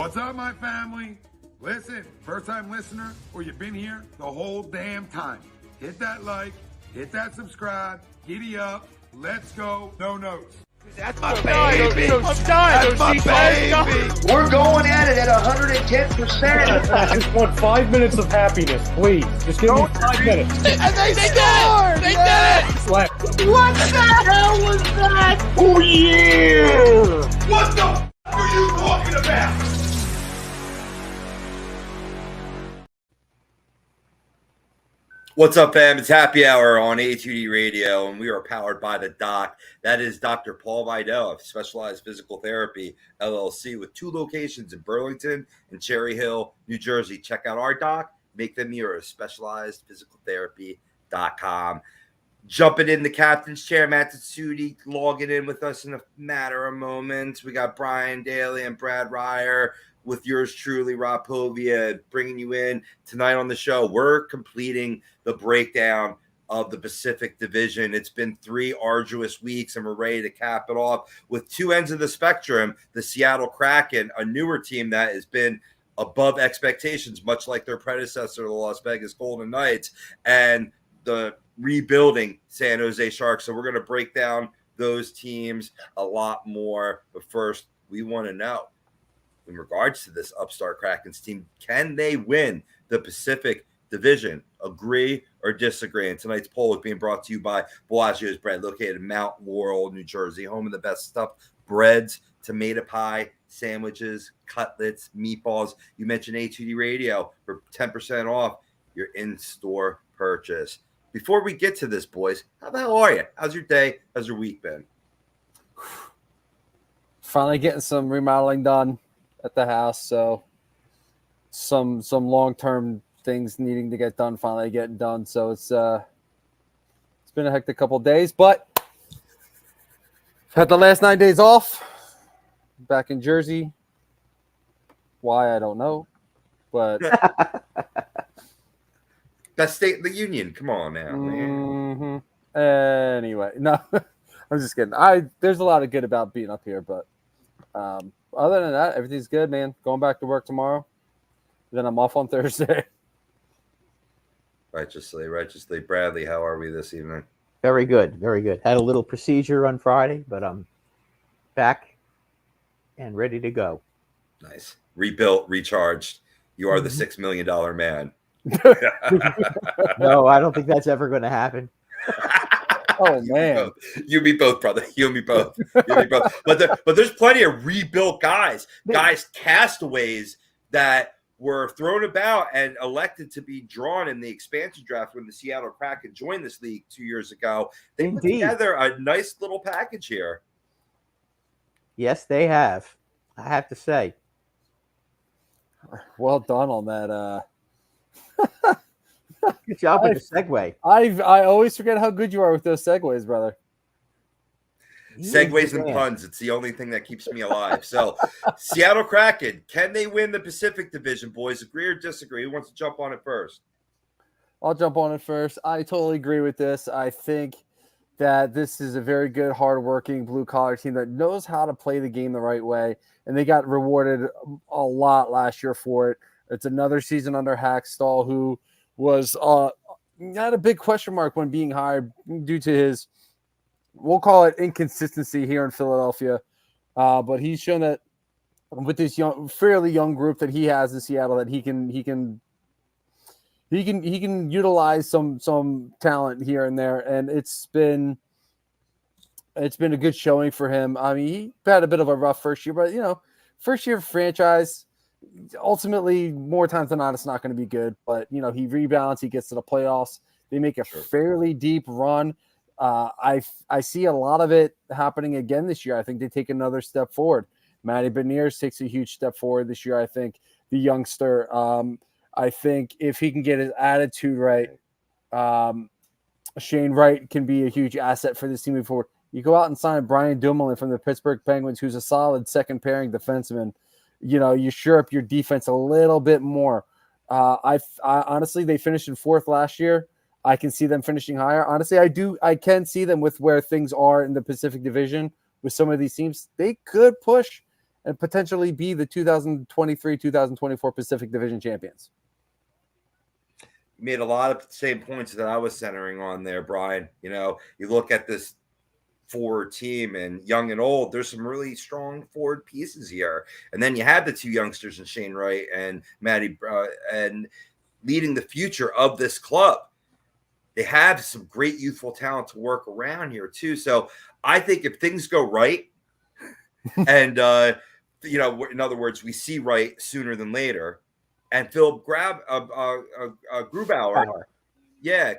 What's up, my family? Listen, first-time listener, or you've been here the whole damn time. Hit that like, hit that subscribe, giddy up, let's go, no notes. That's my baby. That's my baby. We're going at it at 110%. I just want 5 minutes of happiness, please. Just give me 5 minutes. And they scored! They did it! Slap. What the hell was that? Oh, yeah! What the f*** are you talking about? What's up, fam? It's Happy Hour on A2D Radio, and we are powered by the doc. That is Dr. Paul Vidal of Specialized Physical Therapy, LLC, with 2 locations in Burlington and Cherry Hill, New Jersey. Check out our doc. Make them yours, specializedphysicaltherapy.com. Jumping in the captain's chair, Matt Tatsuti logging in with us in a matter of moments. We got Brian Daly and Brad Ryer with yours truly, Rob Povia, bringing you in tonight on the show. We're completing the breakdown of the Pacific Division. It's been 3 arduous weeks, and we're ready to cap it off with 2 ends of the spectrum. The Seattle Kraken, a newer team that has been above expectations, much like their predecessor, the Las Vegas Golden Knights, and the rebuilding San Jose Sharks. So we're going to break down those teams a lot more. But first, we want to know, in regards to this upstart Krakens team, can they win the Pacific Division? Agree or disagree? And tonight's poll is being brought to you by Bellagio's Bread, located in Mount Laurel, New Jersey, home of the best stuffed breads, tomato pie, sandwiches, cutlets, meatballs. You mentioned A2D Radio for 10% off your in-store purchase. Before we get to this, boys, how the hell are you? How's your day? How's your week been? Finally getting some remodeling done at the house, so some long-term things needing to get done finally getting done. So it's been a hectic couple of days, but had the last 9 days off back in Jersey. Why, I don't know, but Best state in the union. Come on now, man. Anyway, no, I'm just kidding. There's a lot of good about being up here, but other than that, everything's good, man. Going back to work tomorrow. Then I'm off on Thursday. Righteously. Bradley, how are we this evening? Very good. Had a little procedure on Friday, but I'm back and ready to go. Nice. Rebuilt, recharged. You are the $6 million man. No, I don't think that's ever going to happen. Oh, man. You me both, brother. You me both. But there's plenty of rebuilt guys, castaways that were thrown about and elected to be drawn in the expansion draft when the Seattle Kraken joined this league 2 years ago. They put together a nice little package here. Yes, they have. I have to say. Well done on that. Good job with the segue. I always forget how good you are with those segues, brother. Segues and puns. It's the only thing that keeps me alive. So, Seattle Kraken, can they win the Pacific Division, boys? Agree or disagree? Who wants to jump on it first? I'll jump on it first. I totally agree with this. I think that this is a very good, hardworking, blue-collar team that knows how to play the game the right way, and they got rewarded a lot last year for it. It's another season under Hakstol, who was had a big question mark when being hired due to his, we'll call it, inconsistency here in Philadelphia. But he's shown that with this fairly young group that he has in Seattle, that he can utilize some talent here and there, and it's been a good showing for him. I mean, he had a bit of a rough first year, but first year franchise. Ultimately, more times than not, it's not going to be good. But he rebounds, he gets to the playoffs. They make a fairly deep run. I see a lot of it happening again this year. I think they take another step forward. Matty Beniers takes a huge step forward this year. I think the youngster. I think if he can get his attitude right, Shane Wright can be a huge asset for this team moving forward. You go out and sign Brian Dumoulin from the Pittsburgh Penguins, who's a solid second pairing defenseman. You shore up your defense a little bit more. I honestly, they finished in 4th last year. I can see them finishing higher. Honestly, I can see them with where things are in the Pacific Division with some of these teams. They could push and potentially be the 2023-2024 Pacific Division champions. You made a lot of the same points that I was centering on there, Brian. You know, you look at this forward team and young and old, there's some really strong forward pieces here. And then you have the two youngsters in Shane Wright and Matty and leading the future of this club. They have some great youthful talent to work around here too. So I think if things go right and, you know, in other words, we see Wright sooner than later, and Phil Grubauer,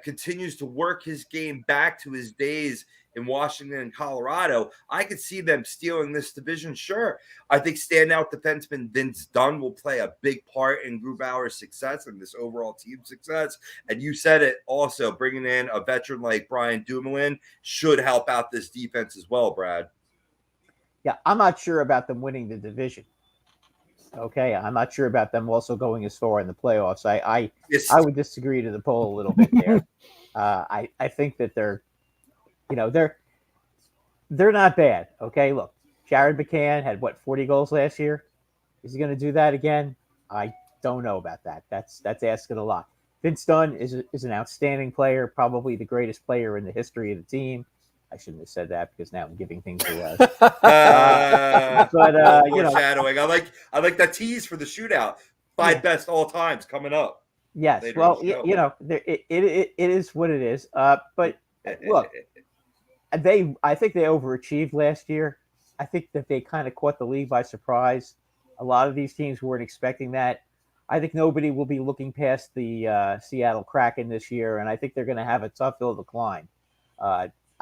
continues to work his game back to his days in Washington and Colorado, I could see them stealing this division. Sure. I think standout defenseman Vince Dunn will play a big part in Grubauer's success and this overall team success. And you said it also, bringing in a veteran like Brian Dumoulin should help out this defense as well, Brad. Yeah, I'm not sure about them winning the division. Okay, I'm not sure about them also going as far in the playoffs. I would disagree to the poll a little bit there. I think that they're not bad. Okay, look, Jared McCann had 40 goals last year. Is he going to do that again? I don't know about that. That's asking a lot. Vince Dunn is an outstanding player, probably the greatest player in the history of the team. I shouldn't have said that because now I'm giving things away. But foreshadowing. I like that tease for the shootout. 5 best all times coming up. Yes. Well, it is what it is. But look, I think they overachieved last year. I think that they kind of caught the league by surprise. A lot of these teams weren't expecting that. I think nobody will be looking past the Seattle Kraken this year, and I think they're going to have a tough hill to climb.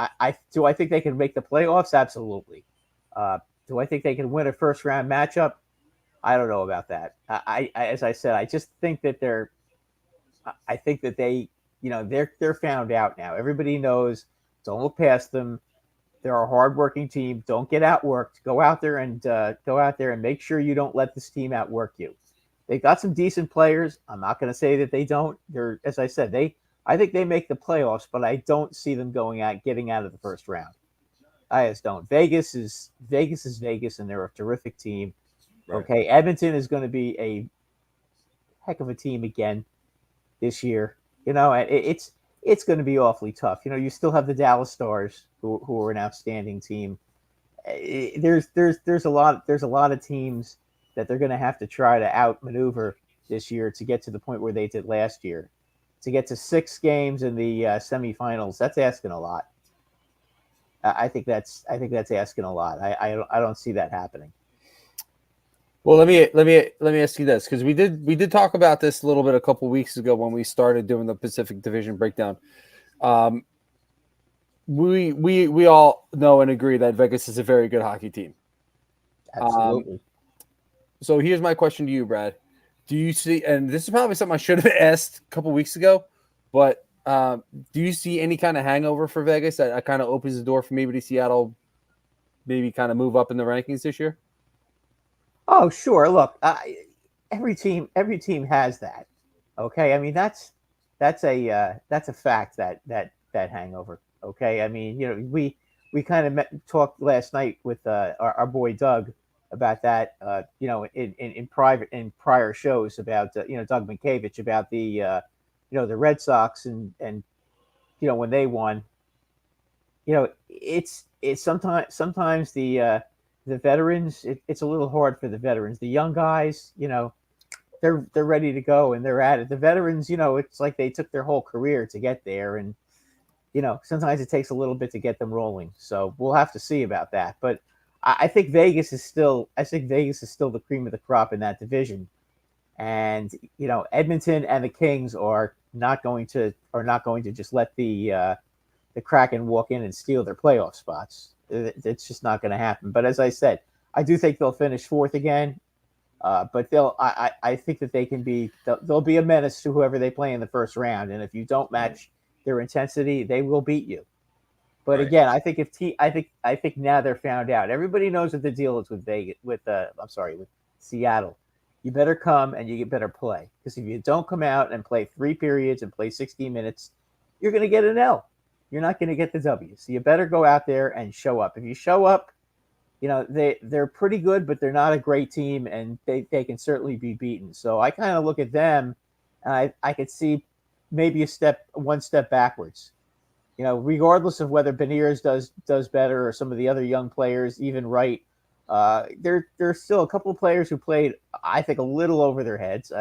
I think they can make the playoffs? Absolutely. Do I think they can win a first round matchup? I don't know about that. As I said, I just think that they're found out now. Everybody knows. Don't look past them. They're a hardworking team. Don't get outworked. Go out there and make sure you don't let this team outwork you. They got some decent players. I'm not going to say that they don't. They're, as I said, I think they make the playoffs, but I don't see them getting out of the first round. I just don't. Vegas is Vegas, and they're a terrific team. Right. Okay, Edmonton is going to be a heck of a team again this year. It's going to be awfully tough. You still have the Dallas Stars, who are an outstanding team. There's a lot of teams that they're going to have to try to outmaneuver this year to get to the point where they did last year. To get to 6 games in the semifinals, that's asking a lot. I think that's asking a lot. I don't see that happening. Well, let me ask you this, because we did talk about this a little bit a couple weeks ago when we started doing the Pacific Division breakdown. We all know and agree that Vegas is a very good hockey team. Absolutely. So here's my question to you, Brad. Do you see, and this is probably something I should have asked a couple weeks ago, but do you see any kind of hangover for Vegas that kind of opens the door for maybe Seattle maybe kind of move up in the rankings this year? Oh, sure. Look, every team has that. Okay, I mean that's a fact that hangover. Okay, I mean we kind of talked last night with our boy Doug about that, in prior shows about, Doug Minkevich about the Red Sox and when they won, it's sometimes the veterans, it's a little hard for the veterans. The young guys, they're ready to go and they're at it. The veterans, it's like they took their whole career to get there, and sometimes it takes a little bit to get them rolling. So we'll have to see about that. But I think Vegas is still the cream of the crop in that division. And, Edmonton and the Kings are not going to just let the Kraken walk in and steal their playoff spots. It's just not going to happen. But as I said, I do think they'll finish 4th again. But I think that they'll be a menace to whoever they play in the first round. And if you don't match their intensity, they will beat you. But again, I think I think now they're found out. Everybody knows what the deal is with with Seattle. You better come and you better play, because if you don't come out and play 3 periods and play 60 minutes, you're going to get an L. You're not going to get the W. So you better go out there and show up. If you show up, they're pretty good, but they're not a great team, and they can certainly be beaten. So I kind of look at them, and I could see maybe one step backwards. Regardless of whether Beniers does better or some of the other young players, even Wright, there's still a couple of players who played, I think, a little over their heads.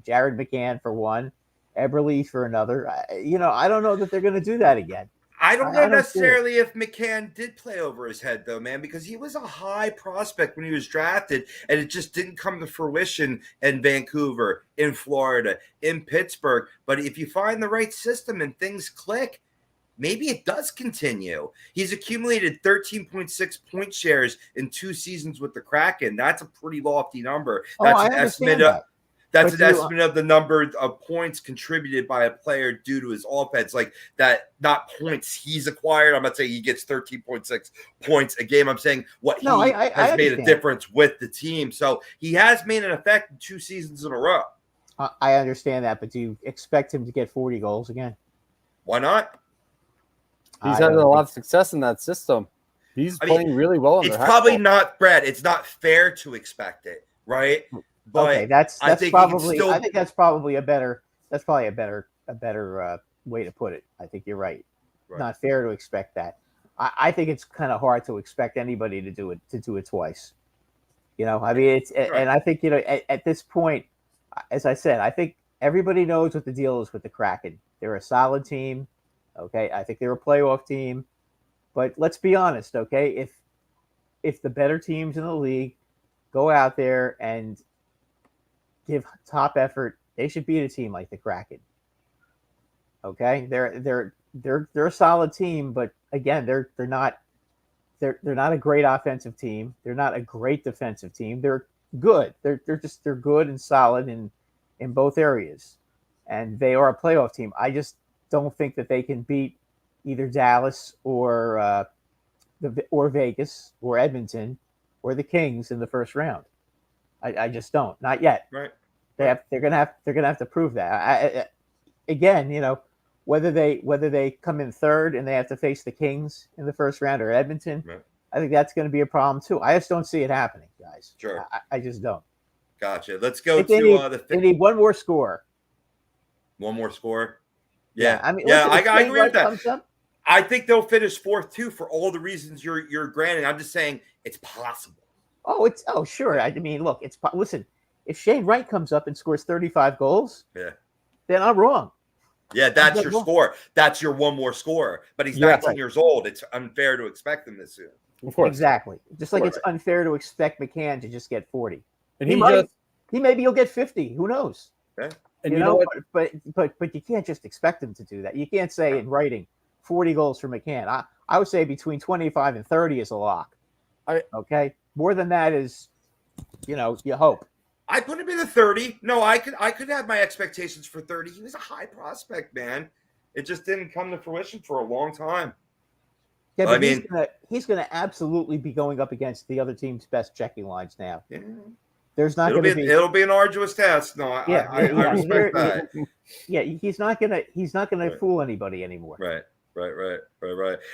Jared McCann for one, Eberle for another. I don't know that they're going to do that again. I don't know necessarily if McCann did play over his head, though, man, because he was a high prospect when he was drafted, and it just didn't come to fruition in Vancouver, in Florida, in Pittsburgh. But if you find the right system and things click, maybe it does continue. He's accumulated 13.6 point shares in 2 seasons with the Kraken. That's a pretty lofty number. That's an estimate of. That's an estimate of the number of points contributed by a player due to his offense. Like that, not points he's acquired. I'm not saying he gets 13.6 points a game. I'm saying what he has made a difference with the team. So he has made an effect in 2 seasons in a row. I understand that, but do you expect him to get 40 goals again? Why not? He's had a lot of success in that system. He's playing really well. It's probably not, Brad. It's not fair to expect it, right? But okay, that's probably. I think that's probably a better. That's probably a better way to put it. I think you're right. Not fair to expect that. I think it's kind of hard to expect anybody to do it twice. I mean, it's and I think at this point, as I said, I think everybody knows what the deal is with the Kraken. They're a solid team. Okay, I think they're a playoff team. But let's be honest. Okay, if the better teams in the league go out there and give top effort, they should beat a team like the Kraken. Okay, they're a solid team, but again, they're not a great offensive team. They're not a great defensive team. They're good. They're good and solid in both areas, and they are a playoff team. I just don't think that they can beat either Dallas or Vegas or Edmonton or the Kings in the first round. I just don't. Not yet. Right. They're gonna have to prove that. Again, whether they come in third and they have to face the Kings in the first round or Edmonton, right. I think that's going to be a problem too. I just don't see it happening, guys. Sure. I just don't. Gotcha. Let's go they need one more score. One more score. Yeah. I mean, I agree with that. I think they'll finish 4th too for all the reasons you're granting. I'm just saying it's possible. Oh, sure. I mean, look, listen. If Shane Wright comes up and scores 35 goals, then I'm wrong. Yeah, that's your score. That's your one more score. But he's 19 years old. It's unfair to expect him this soon. Of course. Exactly. Just like it's unfair to expect McCann to just get 40. And maybe he'll get 50. Who knows? Okay. And you know what? But you can't just expect him to do that. You can't say in writing 40 goals for McCann. I would say between 25 and 30 is a lock. Okay. More than that is, you hope. I put him in the 30. No, I could have my expectations for 30. He was a high prospect, man. It just didn't come to fruition for a long time. Yeah, but I mean, he's gonna absolutely be going up against the other team's best checking lines now. Yeah. There's not going to be. It'll be an arduous task. No, I respect that. Yeah, he's not gonna fool anybody anymore. Right.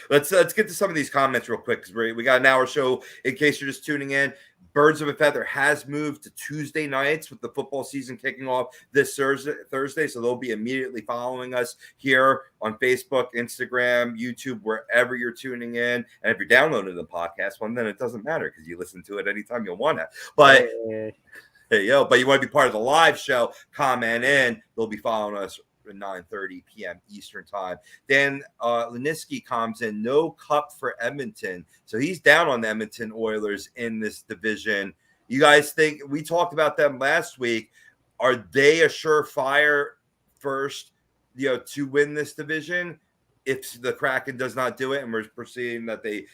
Let's get to some of these comments real quick because we got an hour show. In case you're just tuning in, Birds of a Feather has moved to Tuesday nights with the football season kicking off this Thursday. So they'll be immediately following us here on Facebook, Instagram, YouTube, wherever you're tuning in. And if you're downloading the podcast, well, then it doesn't matter because you listen to it anytime you want to. But but you want to be part of the live show, comment in. They'll be following us at 9:30 p.m. Eastern time. Then Liniski comes in, no cup for Edmonton. So he's down on the Edmonton Oilers in this division. You guys think, we talked about them last week, are they a surefire first, to win this division? If the Kraken does not do it, and we're perceiving that they,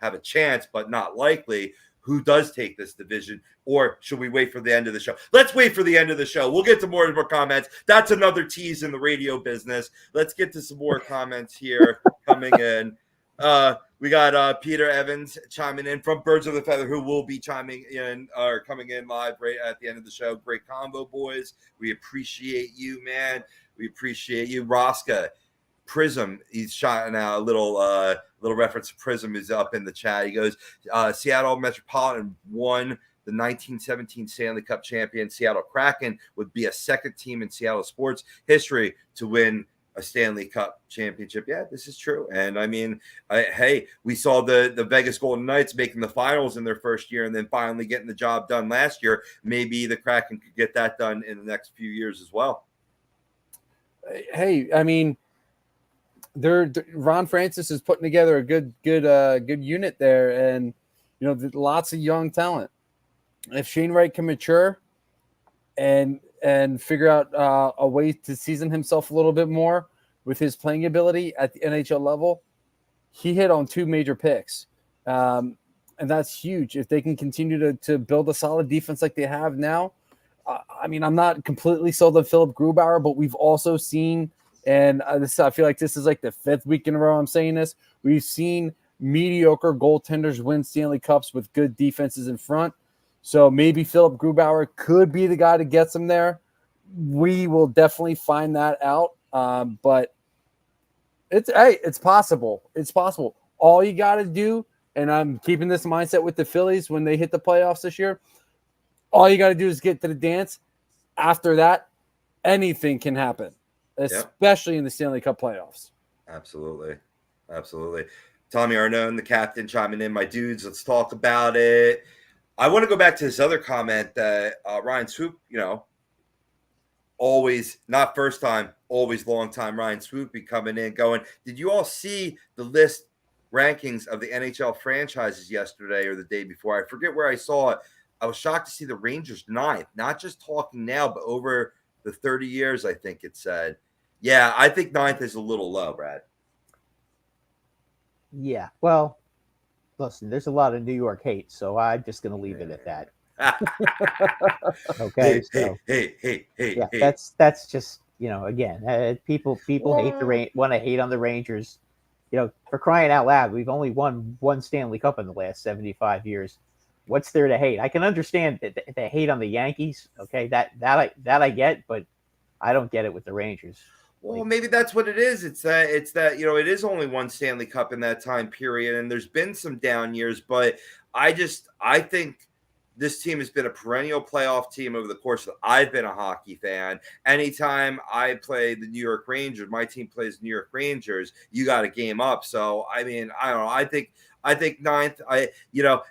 have a chance, but not likely, who does take this division? Or should we wait for the end of the show? Let's wait for the end of the show. We'll get to more comments. That's another tease in the radio business. Let's get to some more comments here coming in. We got Peter Evans chiming in from Birds of the Feather, who will be chiming in or coming in live right at the end of the show. Great combo, boys. We appreciate you, man. We appreciate you. Rosca, Prism, he's shouting out a little reference to Prism is up in the chat. He goes, Seattle Metropolitan won the 1917 Stanley Cup champion Seattle Kraken would be a second team in Seattle sports history to win a Stanley Cup championship. Yeah, this is true. And I mean, hey, we saw the Vegas Golden Knights making the finals in their first year and then finally getting the job done last year. Maybe the Kraken could get that done in the next few years as well. Hey, I mean, Ron Francis is putting together a good unit there, and lots of young talent. If Shane Wright can mature and figure out a way to season himself a little bit more with his playing ability at the NHL level, he hit on 2 major picks, and that's huge. If they can continue to build a solid defense like they have now, I mean, I'm not completely sold on Philip Grubauer, but we've also seen, and I feel like this is like the 5th week in a row I'm saying this, we've seen mediocre goaltenders win Stanley Cups with good defenses in front. So maybe Philip Grubauer could be the guy to get them there. We will definitely find that out. But it's possible. It's possible. All you got to do, and I'm keeping this mindset with the Phillies when they hit the playoffs this year, all you got to do is get to the dance. After that, anything can happen, especially in the Stanley Cup playoffs. Absolutely. Absolutely. Tommy Arnone, the captain, chiming in. My dudes, let's talk about it. I want to go back to this other comment that Ryan Swoop, always, not first time, always long time Ryan Swoop be coming in going, did you all see the list rankings of the NHL franchises yesterday or the day before? I forget where I saw it. I was shocked to see the Rangers 9th, not just talking now, but over the 30 years, I think it said. Yeah, I think 9th is a little low, Brad. Yeah, well, listen, there's a lot of New York hate, so I'm just going to leave it at that. Okay. Hey. Yeah, that's just, again, people want to hate on the Rangers. For crying out loud, we've only won 1 Stanley Cup in the last 75 years. What's there to hate? I can understand the hate on the Yankees. Okay, that I get, but I don't get it with the Rangers. Well, maybe that's what it is. It's that it is only 1 Stanley Cup in that time period, and there's been some down years. But I think this team has been a perennial playoff team over the course of I've been a hockey fan. Anytime I play the New York Rangers, my team plays New York Rangers, you got a game up. So I mean, I don't know. I think 9th.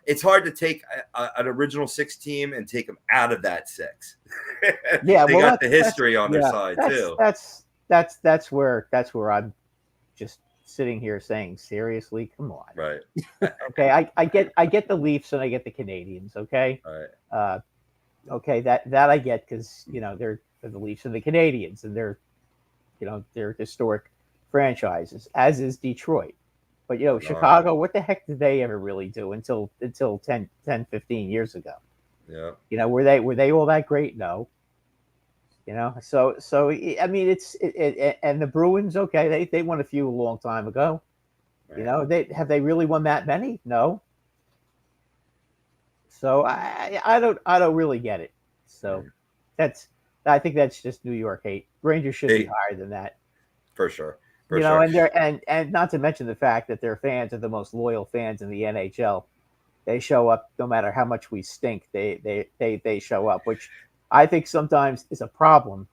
It's hard to take an original 6 team and take them out of that 6. Yeah, they got the history on their side too. That's where I'm just sitting here saying, seriously, come on. Right. Okay, I get the Leafs and I get the Canadians. Okay. All right. Okay, that I get because they're the Leafs and the Canadians, and they're historic franchises, as is Detroit. But Chicago, what the heck did they ever really do until 10, 15 years ago? Yeah. Were they all that great? No. So I mean, and the Bruins, okay, they won a few a long time ago. Right. Have they really won that many? No. So I don't really get it. So I think that's just New York hate. Rangers should be higher than that. For sure. And not to mention the fact that their fans are the most loyal fans in the NHL. They show up no matter how much we stink. They show up, which I think sometimes is a problem.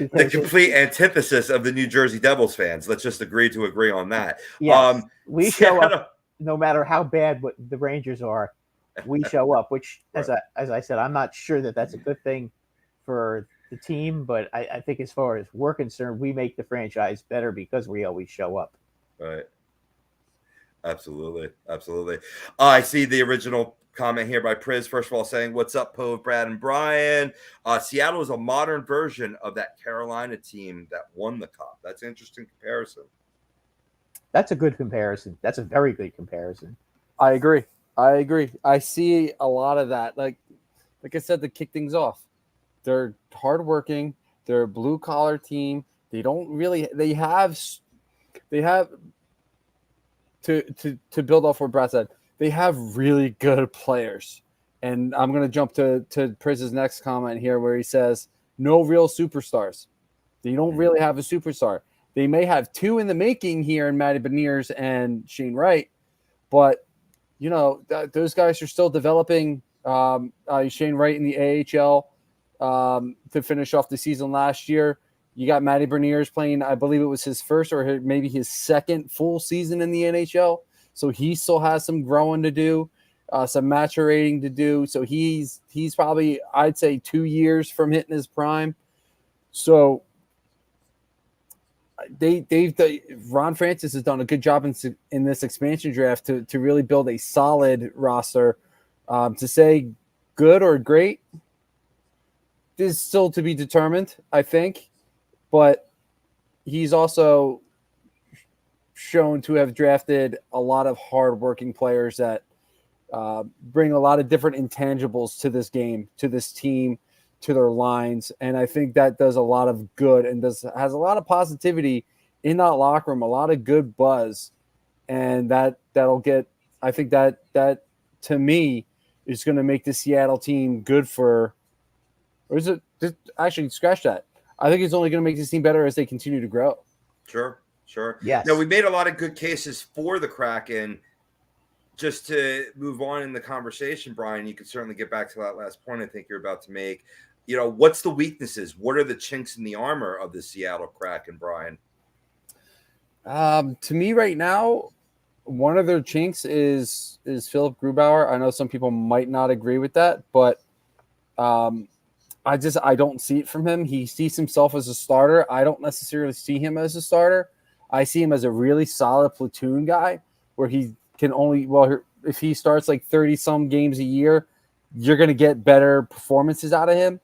The complete antithesis of the New Jersey Devils fans. Let's just agree on that. Yes, we show up no matter how bad what the Rangers are. We show up, which, as I said, I'm not sure that that's a good thing for the team, but I think as far as we're concerned, we make the franchise better because we always show up. Right. Absolutely. I see the original comment here by Priz. First of all, saying, what's up, Pove, Brad, and Brian? Seattle is a modern version of that Carolina team that won the Cup. That's an interesting comparison. That's a good comparison. That's a very good comparison. I agree. I see a lot of that. Like I said, to kick things off, they're hardworking. They're a blue collar team. They have to build off what Brad said. They have really good players. And I'm going to jump to Priz's next comment here where he says, no real superstars. They don't really have a superstar. They may have two in the making here in Matty Beniers and Shane Wright, but those guys are still developing. Shane Wright in the AHL to finish off the season last year. You got Matty Beniers playing, I believe it was his first or maybe his second full season in the NHL. So he still has some growing to do, some maturating to do. So he's probably, I'd say, 2 years from hitting his prime. So Ron Francis has done a good job in this expansion draft to really build a solid roster. To say good or great is still to be determined, I think. But he's also shown to have drafted a lot of hardworking players that bring a lot of different intangibles to this game, to this team, to their lines. And I think that does a lot of good and has a lot of positivity in that locker room, a lot of good buzz. And that'll get, I think that to me is going to make the Seattle team good for, or is it actually scratch that? I think it's only going to make this team better as they continue to grow. Sure. Yes. Now, we made a lot of good cases for the Kraken. Just to move on in the conversation, Brian, you can certainly get back to that last point I think you're about to make. What's the weaknesses? What are the chinks in the armor of the Seattle Kraken, Brian? To me right now, one of their chinks is Philip Grubauer. I know some people might not agree with that, but I don't see it from him. He sees himself as a starter. I don't necessarily see him as a starter. I see him as a really solid platoon guy where he can if he starts like 30-some games a year, you're going to get better performances out of him.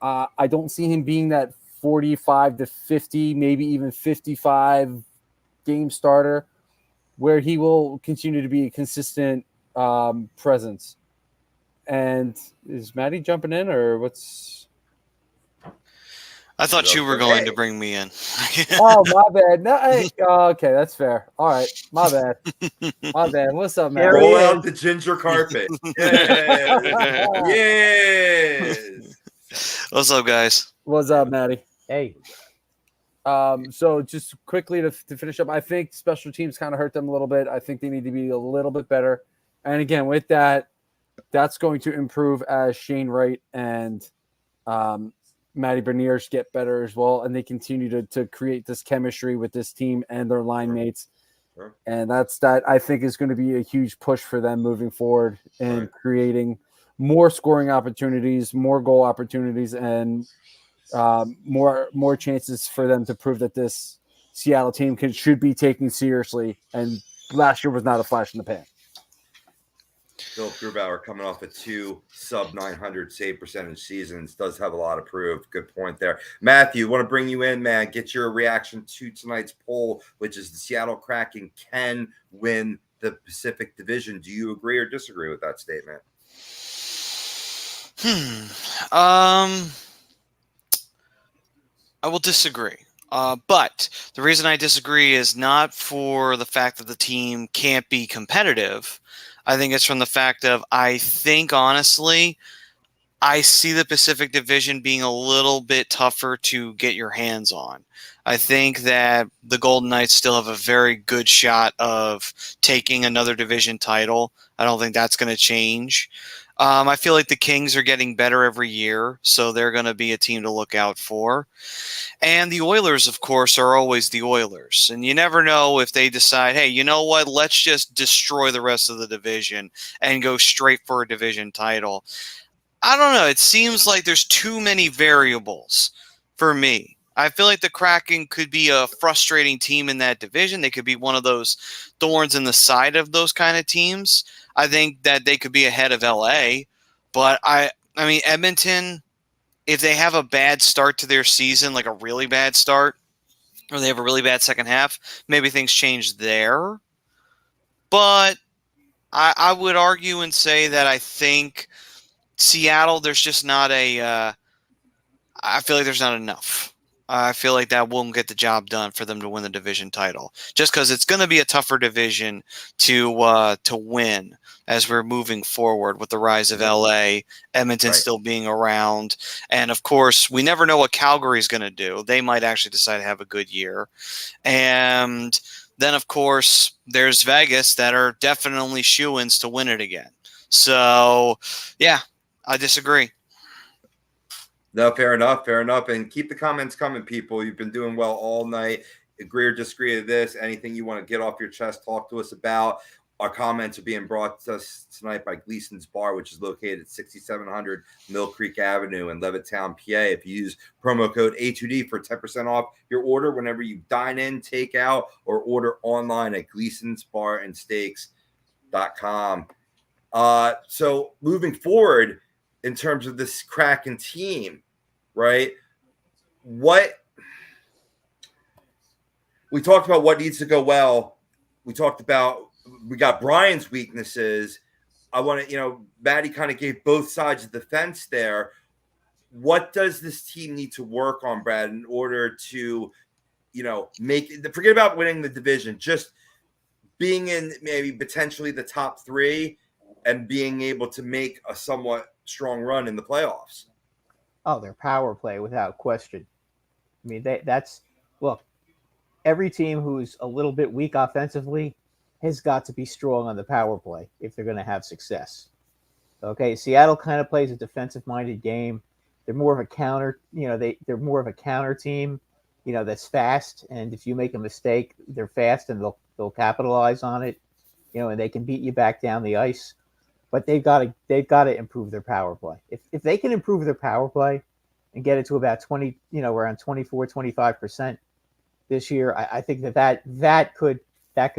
I don't see him being that 45 to 50, maybe even 55 game starter where he will continue to be a consistent presence. And is Matty jumping in or what's? I thought you were going to bring me in. Oh, my bad. No, okay, that's fair. All right, my bad. My bad. What's up, Matty? Roll out the ginger carpet. Yeah. Yes. What's up, guys? What's up, Matty? Hey. So just quickly to finish up, I think special teams kind of hurt them a little bit. I think they need to be a little bit better. And again, with that's going to improve as Shane Wright and Matty Beniers get better as well, and they continue to create this chemistry with this team and their line mates. Sure. And that I think is going to be a huge push for them moving forward and creating more scoring opportunities, more goal opportunities, and more chances for them to prove that this Seattle team should be taken seriously. And last year was not a flash in the pan. Philip Grubauer coming off a 2 sub-900 save percentage seasons does have a lot of proof. Good point there. Matthew, want to bring you in, man. Get your reaction to tonight's poll, which is the Seattle Kraken can win the Pacific Division. Do you agree or disagree with that statement? I will disagree. But the reason I disagree is not for the fact that the team can't be competitive. I think it's from the fact of I think, honestly, I see the Pacific Division being a little bit tougher to get your hands on. I think that the Golden Knights still have a very good shot of taking another division title. I don't think that's going to change. I feel like the Kings are getting better every year, so they're going to be a team to look out for. And the Oilers, of course, are always the Oilers. And you never know if they decide, hey, you know what, let's just destroy the rest of the division and go straight for a division title. I don't know. It seems like there's too many variables for me. I feel like the Kraken could be a frustrating team in that division. They could be one of those thorns in the side of those kind of teams. I think that they could be ahead of LA, but I mean, Edmonton, if they have a bad start to their season, like a really bad start, or they have a really bad second half, maybe things change there. But I would argue and say that I think Seattle, there's just not I feel like there's not enough. I feel like that won't get the job done for them to win the division title, just because it's going to be a tougher division to win as we're moving forward with the rise of LA, Edmonton still being around, and of course we never know what Calgary's going to do. They might actually decide to have a good year, and then of course there's Vegas that are definitely shoo-ins to win it again. So yeah, I disagree. No, fair enough. And keep the comments coming, people. You've been doing well all night. Agree or disagree with this, anything you want to get off your chest, talk to us about. Our comments are being brought to us tonight by Gleason's Bar, which is located at 6700 Mill Creek Avenue in Levittown, PA. If you use promo code A2D for 10% off your order whenever you dine in, take out, or order online at Gleason'sBarandSteaks.com. So moving forward, in terms of this Kraken team, right? What we talked about, what needs to go well. We talked about, we got Brian's weaknesses. I want to, Matty kind of gave both sides of the fence there. What does this team need to work on, Brad, in order to, forget about winning the division, just being in maybe potentially the top three and being able to make a somewhat strong run in the playoffs? Oh, their power play, without question. I mean, look, every team who's a little bit weak offensively has got to be strong on the power play if they're going to have success. Okay, Seattle kind of plays a defensive-minded game. They're more of a counter, they're more of a counter team, that's fast. And if you make a mistake, they're fast and they'll capitalize on it, and they can beat you back down the ice. But they've got to improve their power play. If they can improve their power play and get it to about 20, around 24, 25% this year, I think that could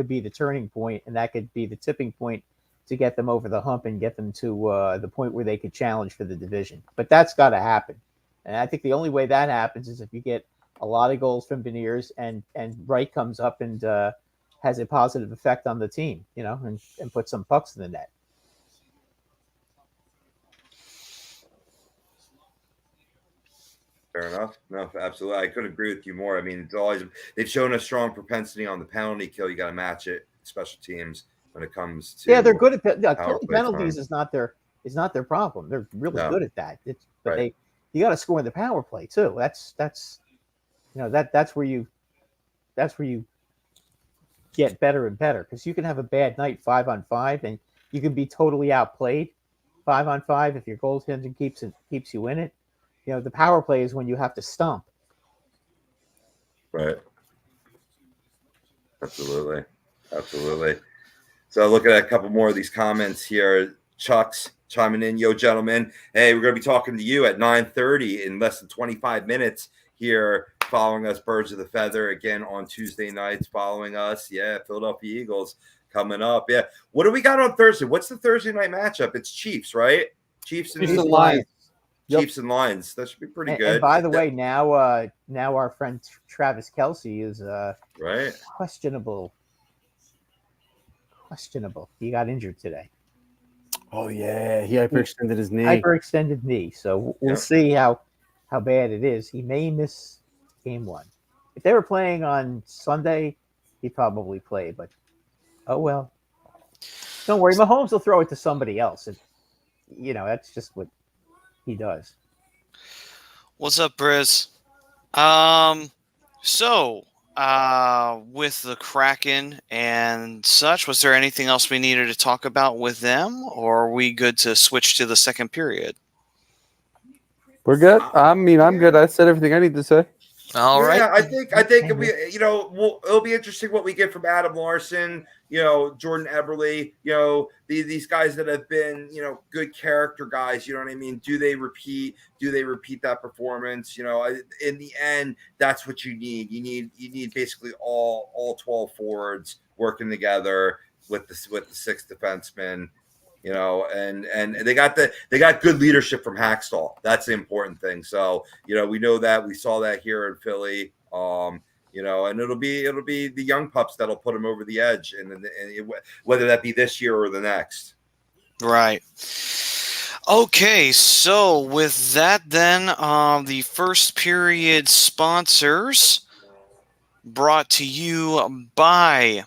be the turning point, and that could be the tipping point to get them over the hump and get them to the point where they could challenge for the division. But that's got to happen. And I think the only way that happens is if you get a lot of goals from Beniers and Wright comes up and has a positive effect on the team, and put some pucks in the net. Fair enough. No, absolutely. I couldn't agree with you more. I mean, it's always, they've shown a strong propensity on the penalty kill. You got to match it, special teams, when it comes to. Yeah, they're good at penalties. Is not their problem. They're really good at that. You got to score in the power play too. That's where you get better and better, because you can have a bad night 5-on-5 and you can be totally outplayed 5-on-5 if your goaltending keeps you in it. The power play is when you have to stomp. Right. Absolutely. So look at a couple more of these comments here. Chuck's chiming in. Yo, gentlemen. Hey, we're going to be talking to you at 9:30 in less than 25 minutes here, following us, Birds of the Feather, again on Tuesday nights, following us. Yeah, Philadelphia Eagles coming up. Yeah. What do we got on Thursday? What's the Thursday night matchup? It's Chiefs, right? Chiefs and Lions. Chiefs and Lions. That should be pretty good. And by the way, now our friend Travis Kelce is right. Questionable. He got injured today. Oh yeah, he hyperextended his knee. Hyperextended knee. So we'll see how bad it is. He may miss game 1. If they were playing on Sunday, he'd probably play. But oh well. Don't worry, Mahomes will throw it to somebody else. That's just what he does. What's up, Briz? So with the Kraken and such, was there anything else we needed to talk about with them, or are we good to switch to the second period? We're good. I'm good. I said everything I need to say. All right. I think it'll be interesting what we get from Adam Larson, Jordan Eberle, these guys that have been, good character guys. You know what I mean? Do they repeat that performance? In the end, that's what you need. You need basically all 12 forwards working together with the 6 defensemen. And they got good leadership from Hakstol. That's the important thing. So, we know that, we saw that here in Philly. And it'll be the young pups that'll put them over the edge, and whether that be this year or the next. Right. Okay, so with that then, the first period sponsors brought to you by,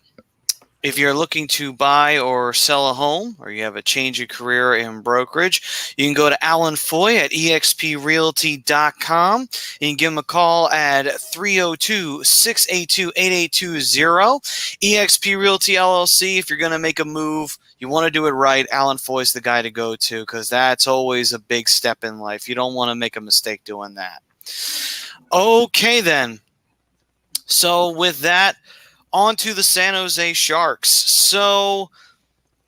if you're looking to buy or sell a home, or you have a change of career in brokerage, you can go to Alan Foy at exprealty.com. You can give him a call at 302-682-8820. eXp Realty LLC, if you're going to make a move, you want to do it right, Alan Foy's the guy to go to, because that's always a big step in life. You don't want to make a mistake doing that. Okay, then. So with that, on to the San Jose Sharks. So,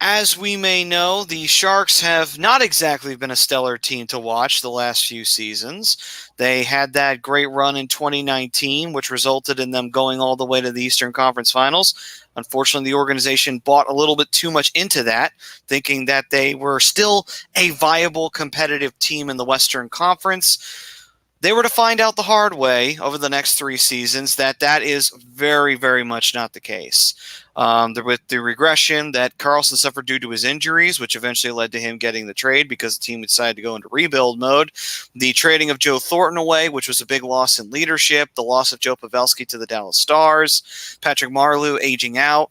as we may know, the Sharks have not exactly been a stellar team to watch the last few seasons. They had that great run in 2019, which resulted in them going all the way to the Eastern Conference Finals. Unfortunately, the organization bought a little bit too much into that, thinking that they were still a viable competitive team in the Western Conference. They were to find out the hard way over the next 3 seasons that is very, very much not the case. With the regression that Carlson suffered due to his injuries, which eventually led to him getting the trade because the team decided to go into rebuild mode. The trading of Joe Thornton away, which was a big loss in leadership. The loss of Joe Pavelski to the Dallas Stars. Patrick Marleau aging out.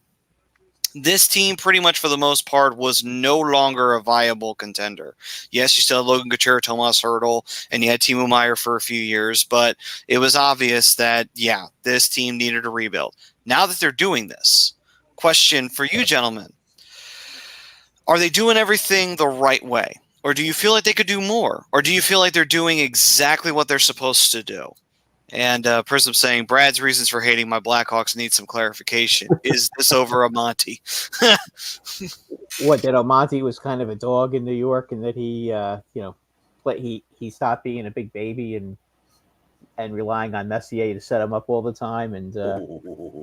This team, pretty much for the most part, was no longer a viable contender. Yes, you still had Logan Couture, Tomas Hertl, and you had Timo Meier for a few years, but it was obvious that, this team needed a rebuild. Now that they're doing this, question for you gentlemen, are they doing everything the right way? Or do you feel like they could do more? Or do you feel like they're doing exactly what they're supposed to do? And Prism saying, Brad's reasons for hating my Blackhawks need some clarification. Is this over Amonte? What, that Amonte was kind of a dog in New York, and that he stopped being a big baby and relying on Messier to set him up all the time and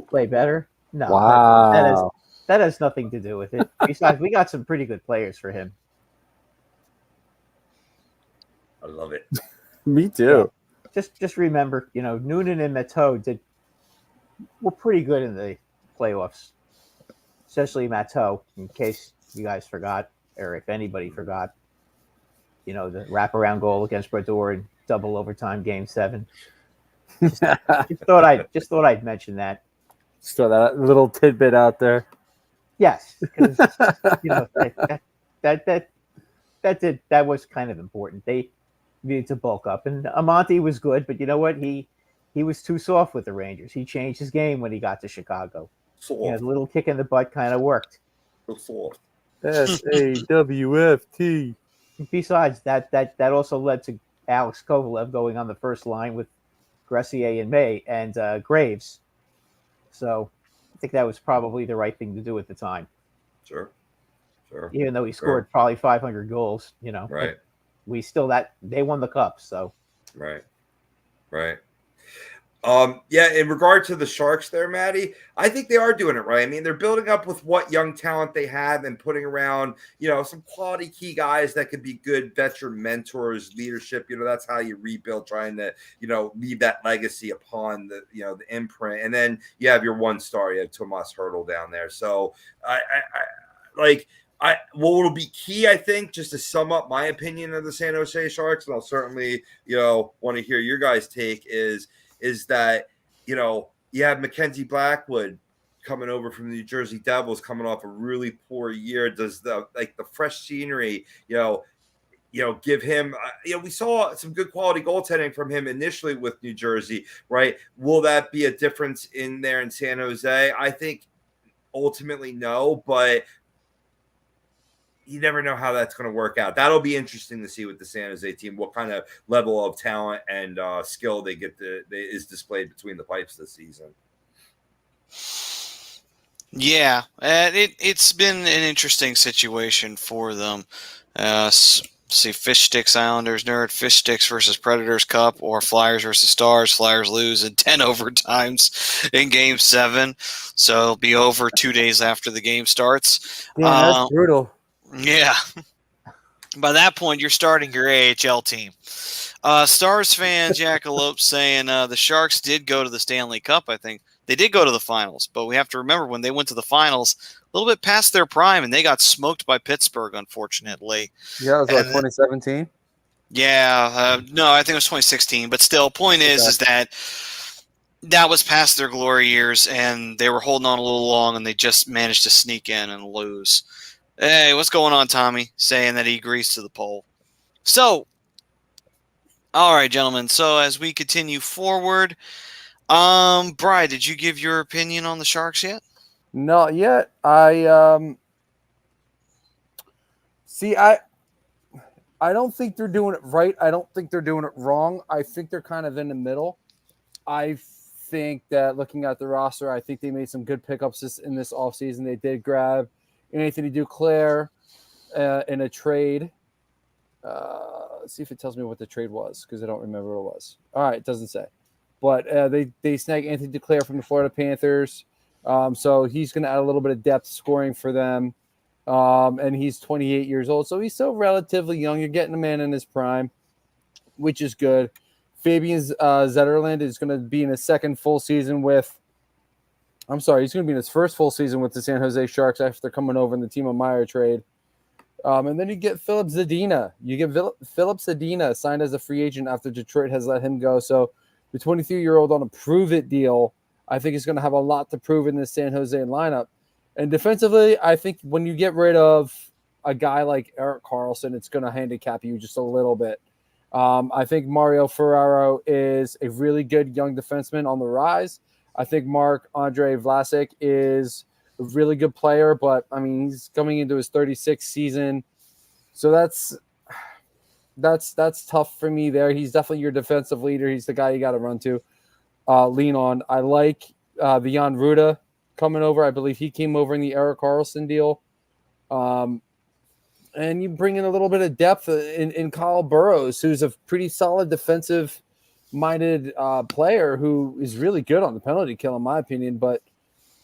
play better? No, wow, that has nothing to do with it. Besides, we got some pretty good players for him. I love it. Me too. Just remember, Noonan and Matteau were pretty good in the playoffs, especially Matteau, in case you guys forgot, or if anybody forgot, the wraparound goal against Brodeur in double overtime Game 7. Just thought I'd mention that. Just throw that little tidbit out there. Yes, because that was kind of important. They needed to bulk up, and Amonte was good, but you know what? He was too soft with the Rangers. He changed his game when he got to Chicago. The little kick in the butt kind of worked. Soft. SAWFT. Besides that also led to Alex Kovalev going on the first line with Gressier and May and Graves. So I think that was probably the right thing to do at the time. Sure. Even though he scored probably 500 goals, Right. We still they won the cup, so right. In regard to the Sharks there, Matty, I think they are doing it right. I mean, they're building up with what young talent they have and putting around, some quality key guys that could be good veteran mentors, leadership. That's how you rebuild, trying to, leave that legacy upon the, the imprint. And then you have your one star, you have Tomas Hertl down there. So what will be key, I think, just to sum up my opinion of the San Jose Sharks, and I'll certainly, want to hear your guys' take, is that, you have Mackenzie Blackwood coming over from the New Jersey Devils, coming off a really poor year. Does the fresh scenery, give him, we saw some good quality goaltending from him initially with New Jersey, right? Will that be a difference in there in San Jose? I think ultimately no, but you never know how that's going to work out. That'll be interesting to see with the San Jose team, what kind of level of talent and skill they get is displayed between the pipes this season. Yeah, it's been an interesting situation for them. See, Fish Sticks Islanders nerd, Fish Sticks versus Predators Cup, or Flyers versus Stars. Flyers lose in 10 overtimes in Game 7, so it'll be over 2 days after the game starts. Yeah, that's brutal. Yeah. By that point, you're starting your AHL team. Stars fan Jackalope saying the Sharks did go to the Stanley Cup, I think. They did go to the finals, but we have to remember when they went to the finals, little bit past their prime, and they got smoked by Pittsburgh, unfortunately. Yeah, it was like 2017. Yeah, no, I think it was 2016. But still, point is that was past their glory years, and they were holding on a little long, and they just managed to sneak in and lose. Hey, what's going on, Tommy? Saying that he agrees to the poll. So, all right, gentlemen. So as we continue forward, Brian, did you give your opinion on the Sharks yet? Not yet. I don't think they're doing it right. I don't think they're doing it wrong. I think they're kind of in the middle. I think that looking at the roster, I think they made some good pickups in this offseason. They did grab Anthony Duclair in a trade. Let's see if it tells me what the trade was, because I don't remember what it was. All right, it doesn't say. But they snagged Anthony Duclair from the Florida Panthers. So he's going to add a little bit of depth scoring for them. And he's 28 years old, so he's still relatively young. You're getting a man in his prime, which is good. Fabian Zetterlund is going to be in his second full season with – he's going to be in his first full season with the San Jose Sharks after coming over in the Timo Meier trade. And then you get Philip Zadina. You get Philip Zadina signed as a free agent after Detroit has let him go. So the 23-year-old on a prove-it deal, I think is going to have a lot to prove in this San Jose lineup. And defensively, I think when you get rid of a guy like Erik Karlsson, it's going to handicap you just a little bit. I think Mario Ferraro is a really good young defenseman on the rise. I think Marc-Andre Vlasic is a really good player, but, I mean, he's coming into his 36th season. So that's tough for me there. He's definitely your defensive leader. He's the guy you got to lean on. I like the Jan Ruda coming over. I believe he came over in the Erik Karlsson deal. And you bring in a little bit of depth in Kyle Burrows, who's a pretty solid defensive-minded player who is really good on the penalty kill, in my opinion. But,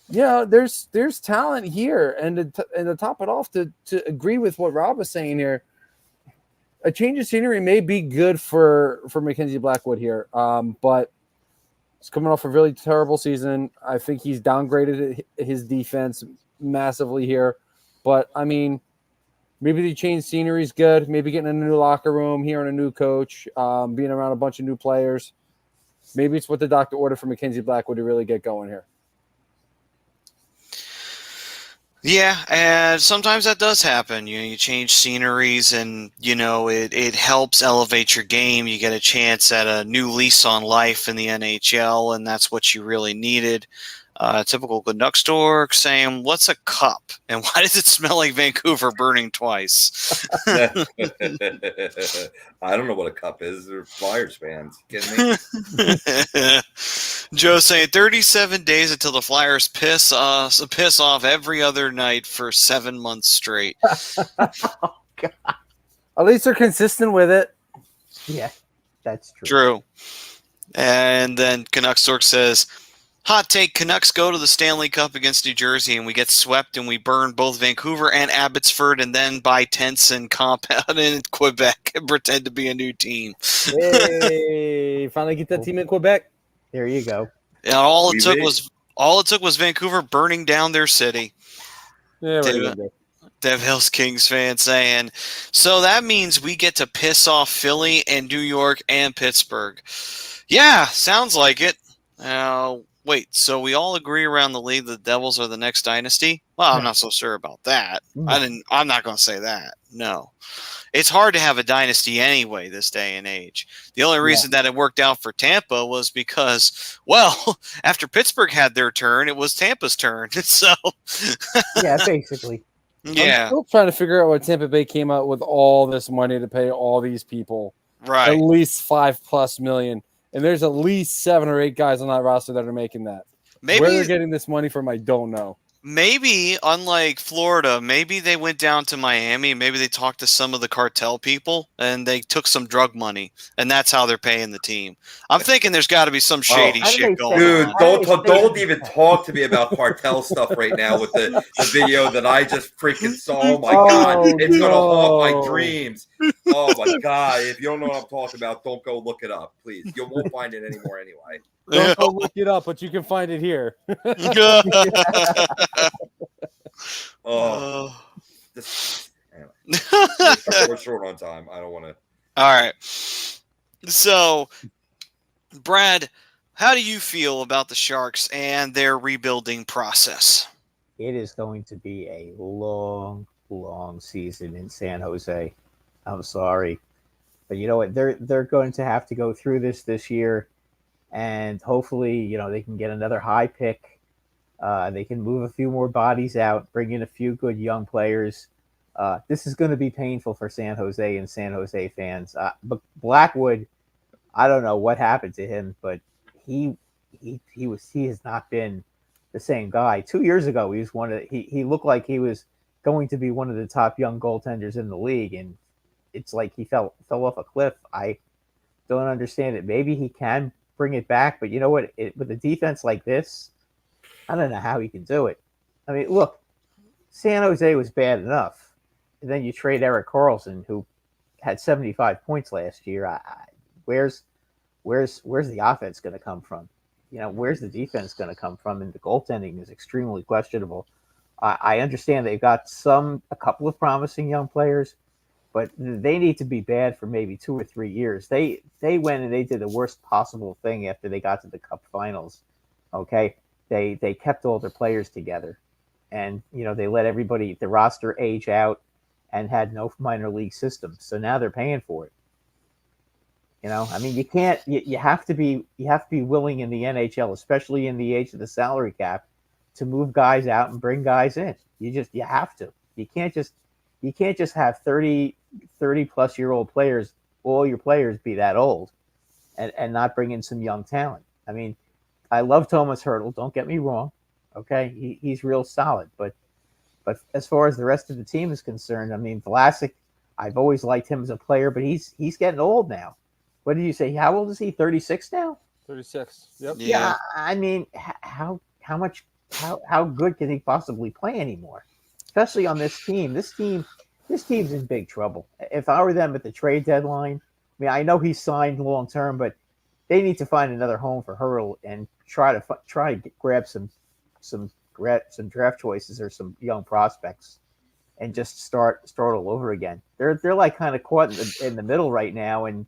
there's talent here. And to top it off, to agree with what Rob was saying here, a change of scenery may be good for Mackenzie Blackwood here. But he's coming off a really terrible season. I think he's downgraded his defense massively here. But, I mean, maybe the change scenery is good. Maybe getting a new locker room, hearing a new coach, being around a bunch of new players. Maybe it's what the doctor ordered for Mackenzie Blackwood to really get going here. Yeah, and sometimes that does happen. You change sceneries, and it helps elevate your game. You get a chance at a new lease on life in the NHL, and that's what you really needed. Typical Canucks dork saying, "What's a cup? And why does it smell like Vancouver burning twice?" I don't know what a cup is. They're Flyers fans. Kidding me? Joe saying 37 days until the Flyers piss off every other night for 7 months straight. Oh, God. At least they're consistent with it. Yeah, that's true. True. And then Canucks dork says, hot take, Canucks go to the Stanley Cup against New Jersey, and we get swept, and we burn both Vancouver and Abbotsford, and then buy tents and compound in Quebec and pretend to be a new team. Hey, finally get that team in Quebec. There you go. And all it took was Vancouver burning down their city. Yeah, Dev Hills Kings fan saying, so that means we get to piss off Philly and New York and Pittsburgh. Yeah, sounds like it. Wait, so we all agree around the league the Devils are the next dynasty? Well, I'm not so sure about that. I'm not going to say that. No. It's hard to have a dynasty anyway this day and age. The only reason that it worked out for Tampa was because, well, after Pittsburgh had their turn, it was Tampa's turn. So, yeah, basically. Yeah. I'm still trying to figure out why Tampa Bay came out with all this money to pay all these people. Right. At least $5+ million. And there's at least 7 or 8 guys on that roster that are making that. Maybe where they're getting this money from, I don't know. Maybe, unlike Florida, maybe they went down to Miami. Maybe they talked to some of the cartel people and they took some drug money, and that's how they're paying the team. I'm thinking there's got to be some shady shit going on. Dude, don't even talk to me about cartel stuff right now with the video that I just freaking saw. Oh, my God. It's going to haunt my dreams. Oh, my God. If you don't know what I'm talking about, don't go look it up, please. You won't find it anymore anyway. Don't go look it up, but you can find it here. Anyway. We're short on time. I don't want to. All right. So, Brad, how do you feel about the Sharks and their rebuilding process? It is going to be a long, long season in San Jose. I'm sorry, but you know what? They're going to have to go through this year, and hopefully, they can get another high pick. They can move a few more bodies out, bring in a few good young players. This is going to be painful for San Jose and San Jose fans. But Blackwood, I don't know what happened to him, but he has not been the same guy. 2 years ago, he looked like he was going to be one of the top young goaltenders in the league, and it's like he fell off a cliff. I don't understand it. Maybe he can bring it back, but you know what? With a defense like this, I don't know how he can do it. I mean, look, San Jose was bad enough, and then you trade Erik Karlsson, who had 75 points last year. Where's the offense going to come from? Where's the defense going to come from? And the goaltending is extremely questionable. I understand they've got a couple of promising young players, but they need to be bad for maybe 2 or 3 years. They went and they did the worst possible thing after they got to the Cup Finals. Okay, they kept all their players together, and they let the roster age out and had no minor league system. So now they're paying for it. I mean, you can't. You have to be willing in the NHL, especially in the age of the salary cap, to move guys out and bring guys in. You have to. You can't just have 30 plus year old players. All your players be that old, and not bring in some young talent. I mean, I love Thomas Hertl. Don't get me wrong. Okay, he's real solid, but as far as the rest of the team is concerned, I mean, Vlasic, I've always liked him as a player, but he's getting old now. What did you say? How old is he? 36 now? 36. Yep. Yeah. I mean, how good can he possibly play anymore? Especially on this team. This team's in big trouble. If I were them at the trade deadline, I mean, I know he's signed long term, but they need to find another home for Hertl and try to grab some draft choices or some young prospects and just start all over again. They're like kind of caught in the middle right now, and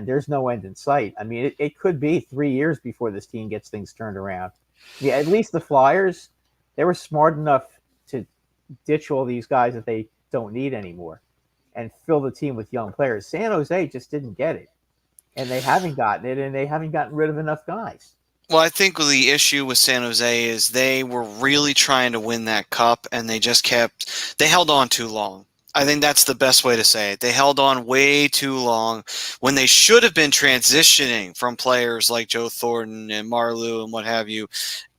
there's no end in sight. I mean, it could be 3 years before this team gets things turned around. Yeah, at least the Flyers, they were smart enough to ditch all these guys that they don't need anymore and fill the team with young players. San Jose just didn't get it, and they haven't gotten it, and they haven't gotten rid of enough guys. Well, I think the issue with San Jose is they were really trying to win that cup, and they held on too long. I think that's the best way to say it. They held on way too long when they should have been transitioning from players like Joe Thornton and Marleau and what have you,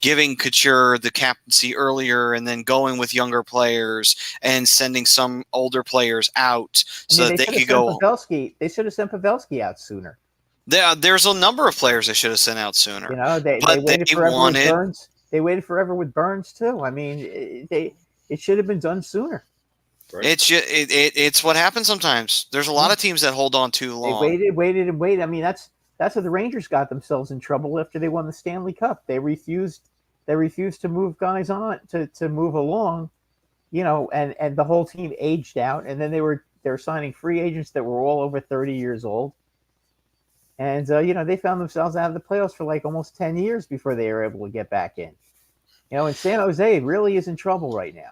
giving Couture the captaincy earlier and then going with younger players and sending some older players out so that they could go. They should have sent Pavelski out sooner. There's a number of players they should have sent out sooner. They waited forever with Burns. They waited forever with Burns too. I mean, it should have been done sooner. Right. It's what happens sometimes. There's a lot of teams that hold on too long. They waited. I mean, that's how the Rangers got themselves in trouble after they won the Stanley Cup. They refused to move guys on to move along, and the whole team aged out. And then they were signing free agents that were all over 30 years old. And they found themselves out of the playoffs for like almost 10 years before they were able to get back in. And San Jose really is in trouble right now.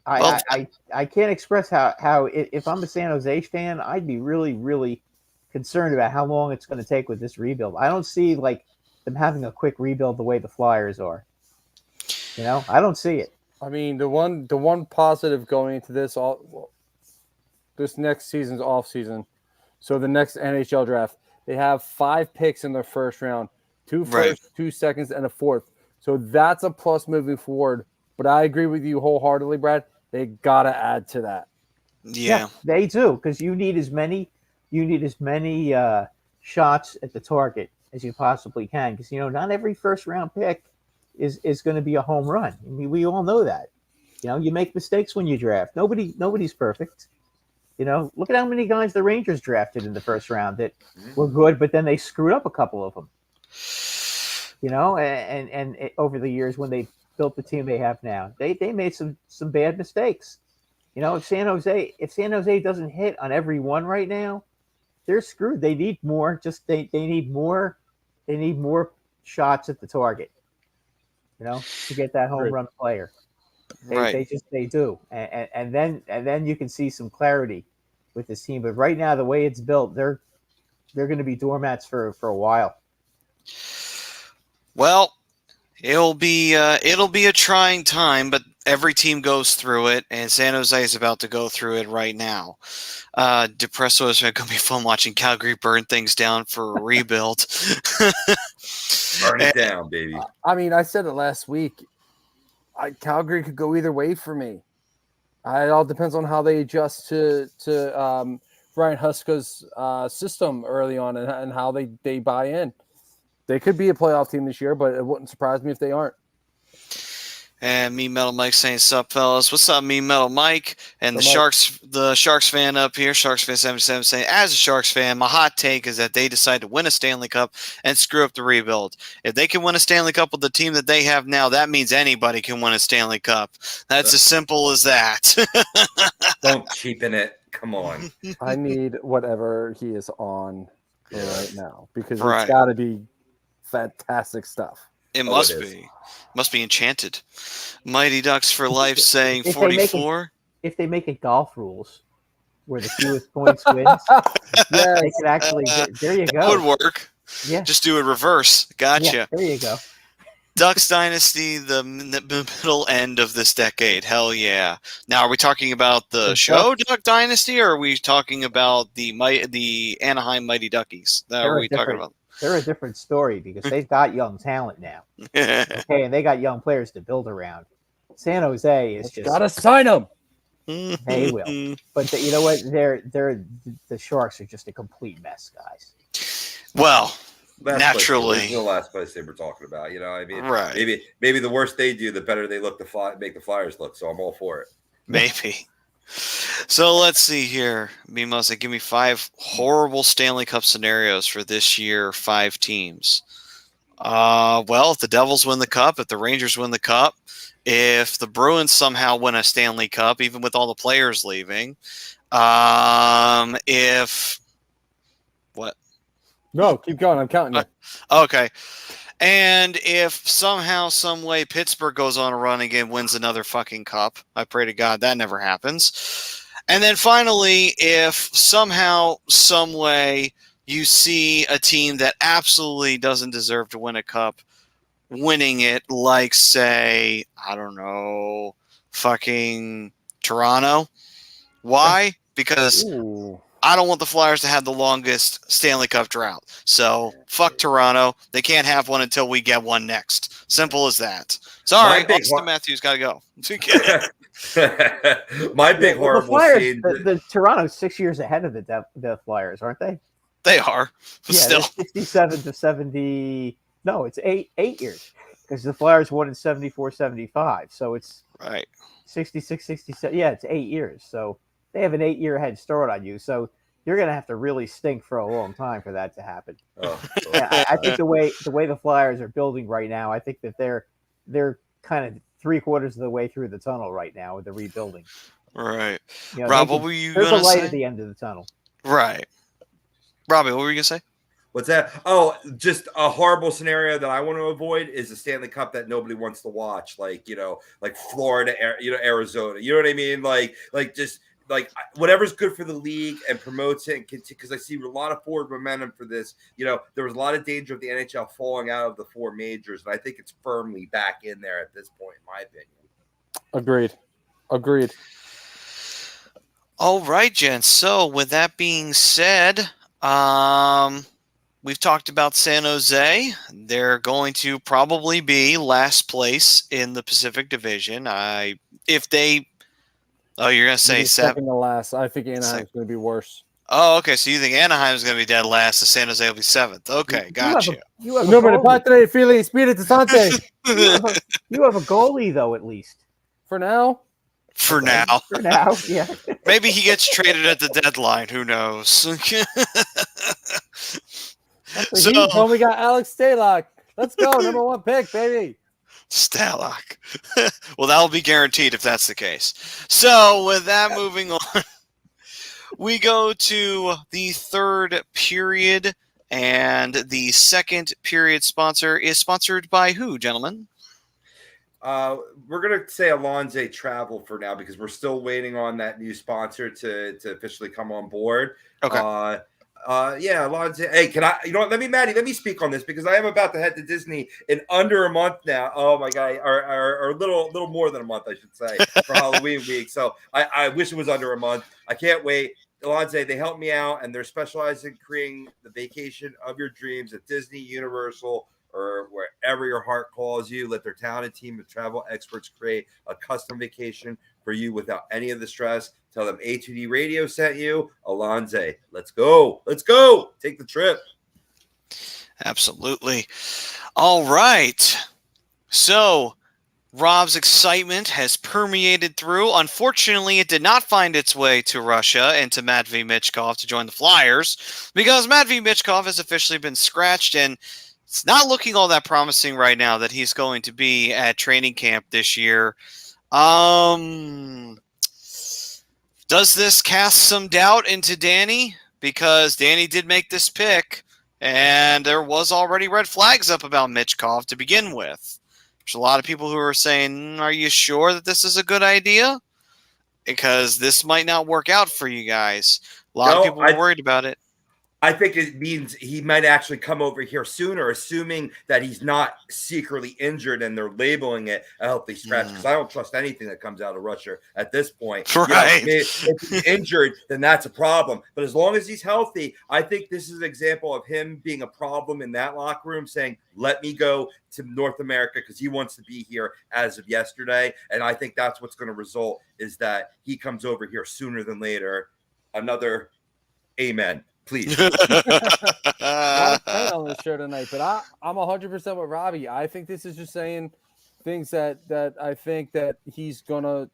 I can't express how if I'm a San Jose fan, I'd be really, really concerned about how long it's going to take with this rebuild. I don't see like them having a quick rebuild the way the Flyers are. I don't see it. I mean, the one positive going into this next season's off season, so the next NHL draft, they have 5 picks in their first round, 2 firsts, 2 seconds, and a 4th. So that's a plus moving forward. But I agree with you wholeheartedly, Brad. They gotta add to that. Yeah, they do, because you need as many shots at the target as you possibly can. Because not every first round pick is going to be a home run. I mean, we all know that. You make mistakes when you draft. Nobody's perfect. Look at how many guys the Rangers drafted in the first round that were good, but then they screwed up a couple of them. And over the years when they built the team they have now. They made some bad mistakes. If San Jose doesn't hit on every one right now, they're screwed. They need more. They need more. They need more shots at the target. To get that home run player. They do. And then you can see some clarity with this team. But right now, the way it's built, they're going to be doormats for a while. Well, it'll be a trying time, but every team goes through it, and San Jose is about to go through it right now. Depresso is going to be fun watching Calgary burn things down for a rebuild. Burn it down, baby. I mean, I said it last week. Calgary could go either way for me. It all depends on how they adjust to Brian Huska's system early on and how they buy in. They could be a playoff team this year, but it wouldn't surprise me if they aren't. And Me Metal Mike saying, "Sup, fellas? What's up, Me Metal Mike?" And the Sharks fan up here, Sharks fan 77 saying, "As a Sharks fan, my hot take is that they decide to win a Stanley Cup and screw up the rebuild. If they can win a Stanley Cup with the team that they have now, that means anybody can win a Stanley Cup. That's as simple as that." Don't cheapen it. Come on. I need whatever he is on right now because it's got to be fantastic stuff. It must be. Must be enchanted. Mighty Ducks for Life saying 44. If they make it golf rules, where the fewest points wins, they could actually. There you go. That would work. Yeah. Just do it reverse. Gotcha. Yeah, there you go. Ducks Dynasty, the middle end of this decade. Hell yeah. Now, are we talking about the show Duck Dynasty, or are we talking about the Anaheim Mighty Duckies? That are we talking about? They're a different story because they've got young talent now. Okay, and they got young players to build around. San Jose is just gotta sign them. They will, but you know what? The Sharks are just a complete mess, guys. Well, naturally, the last place they were talking about. I mean, right? Maybe the worse they do, the better they look to make the Flyers look. So I'm all for it. Maybe. So let's see here. Mimosa, give me 5 horrible Stanley Cup scenarios for this year, 5 teams. Well, if the Devils win the Cup, if the Rangers win the Cup, if the Bruins somehow win a Stanley Cup, even with all the players leaving, if what? No, keep going. I'm counting you. Okay. And if somehow, some way, Pittsburgh goes on a run again, wins another fucking cup, I pray to God that never happens. And then finally, if somehow, some way, you see a team that absolutely doesn't deserve to win a cup, winning it, like, say, I don't know, fucking Toronto. Why? Because I don't want the Flyers to have the longest Stanley Cup drought. So, fuck Toronto. They can't have one until we get one next. Simple as that. Sorry, Austin Matthews got to go. My big horrible Flyers, scene. The Toronto's 6 years ahead of the Flyers, aren't they? They are. But still. 67 to 70. No, it's eight years. Because the Flyers won in 74, 75. So it's 66, 67. Yeah, it's 8 years. So they have an 8-year head start on you. So you're going to have to really stink for a long time for that to happen. I think the way the Flyers are building right now, I think that they're kind of 3/4 of the way through the tunnel right now with the rebuilding. Right. Rob, what were you going to say? There's a light at the end of the tunnel. Right. Robbie, what were you going to say? What's that? Oh, just a horrible scenario that I want to avoid is a Stanley Cup that nobody wants to watch, like Florida, Arizona. You know what I mean? Like whatever's good for the league and promotes it, because I see a lot of forward momentum for this. There was a lot of danger of the NHL falling out of the 4 majors, and I think it's firmly back in there at this point, in my opinion. Agreed. All right, gents. So with that being said, we've talked about San Jose. They're going to probably be last place in the Pacific Division. You're going to say second to last. I think Anaheim's going to be worse. Oh, okay. So you think Anaheim's going to be dead last and San Jose will be 7th. Okay, gotcha. You have a goalie, though, at least. For now? For now, yeah. Maybe he gets traded at the deadline. Who knows? So we got Alex Stalock. Let's go. Number 1 pick, baby. Stalag. Well, that'll be guaranteed if that's the case. So, with that, moving on, we go to the third period, and the second period sponsor is sponsored by who, gentlemen? We're gonna say Alonze Travel for now because we're still waiting on that new sponsor to officially come on board. Okay. Yeah, Alonze. Hey, can I? You know what? Matty, let me speak on this because I am about to head to Disney in under a month now. Oh my god, or a little more than a month, I should say, for Halloween week. So I wish it was under a month. I can't wait. Alonze, they help me out, and they're specialized in creating the vacation of your dreams at Disney, Universal, or wherever your heart calls you. Let their talented team of travel experts create a custom vacation for you without any of the stress. Tell them A2D Radio sent you. Alonze, let's go. Let's go. Take the trip. Absolutely. All right. So, Rob's excitement has permeated through. Unfortunately, it did not find its way to Russia and to Matvei Michkov to join the Flyers because Matvei Michkov has officially been scratched, and it's not looking all that promising right now that he's going to be at training camp this year. Does this cast some doubt into Danny? Because Danny did make this pick, and there was already red flags up about Michkov to begin with. There's a lot of people who are saying, are you sure that this is a good idea? Because this might not work out for you guys. A lot of people are worried about it. I think it means he might actually come over here sooner, assuming that he's not secretly injured and they're labeling it a healthy scratch. Because I don't trust anything that comes out of Russia at this point. Right. You know, if he's injured, then that's a problem. But as long as he's healthy, I think this is an example of him being a problem in that locker room, saying, let me go to North America because he wants to be here as of yesterday. And I think that's what's going to result is that he comes over here sooner than later. Another amen. Please. Not on the show tonight, but I'm 100% with Robbie. I think this is just saying things that I think that he's gonna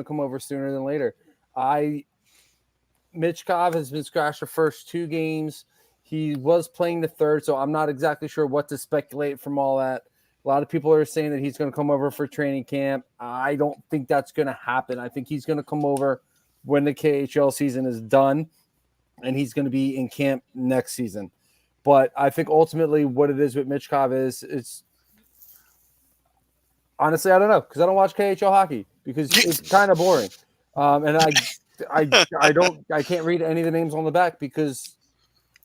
come over sooner than later. Michkov has been scratched the first 2 games. He was playing the third, so I'm not exactly sure what to speculate from all that. A lot of people are saying that he's going to come over for training camp. I don't think that's going to happen. I think he's going to come over when the KHL season is done, and he's going to be in camp next season. But I think ultimately what it is with Michkov is it's honestly, I don't know, because I don't watch KHL hockey because it's kind of boring. And I can't read any of the names on the back because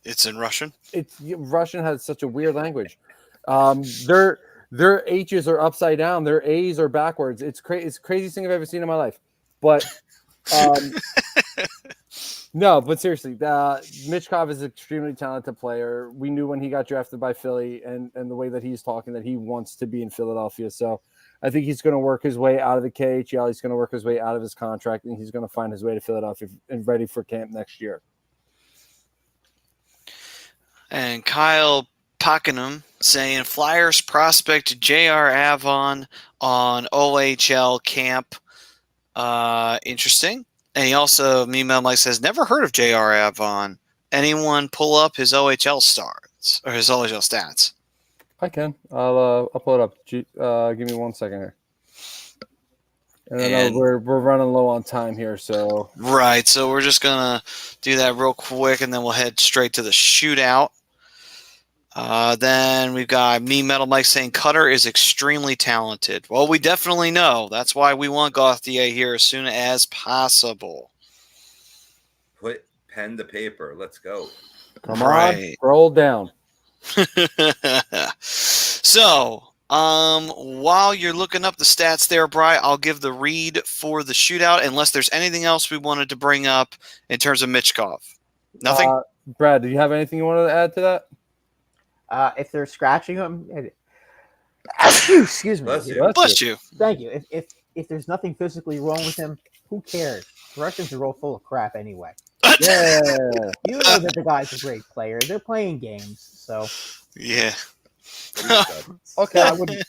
it's in Russian. Russian has such a weird language. Their H's are upside down. Their A's are backwards. It's the craziest thing I've ever seen in my life. But no, but seriously, Michkov is an extremely talented player. We knew when he got drafted by Philly and the way that he's talking that he wants to be in Philadelphia. So I think he's going to work his way out of the KHL. He's going to work his way out of his contract, and he's going to find his way to Philadelphia and ready for camp next year. And Kyle Pakenham saying Flyers prospect J.R. Avon on OHL camp. Interesting. And he also, Mimo Mike says, never heard of J.R. Avon. Anyone pull up his OHL starts or his OHL stats? I can. I'll pull it up. Give me 1 second here. And I know we're running low on time here, so right. So we're just gonna do that real quick, and then we'll head straight to the shootout. Then we've got Me Metal Mike saying Cutter is extremely talented. Well, we definitely know. That's why we want Gauthier here as soon as possible. Put pen to paper. Let's go. Come on, roll down. So, while you're looking up the stats there, Bri, I'll give the read for the shootout, unless there's anything else we wanted to bring up in terms of Michkov. Nothing? Brad, do you have anything you wanted to add to that? If they're scratching him, excuse me. Bless you. Thank you. If there's nothing physically wrong with him, who cares? The Russians are all full of crap anyway. Yeah, you know that the guy's a great player. They're playing games, so yeah. Okay, I wouldn't.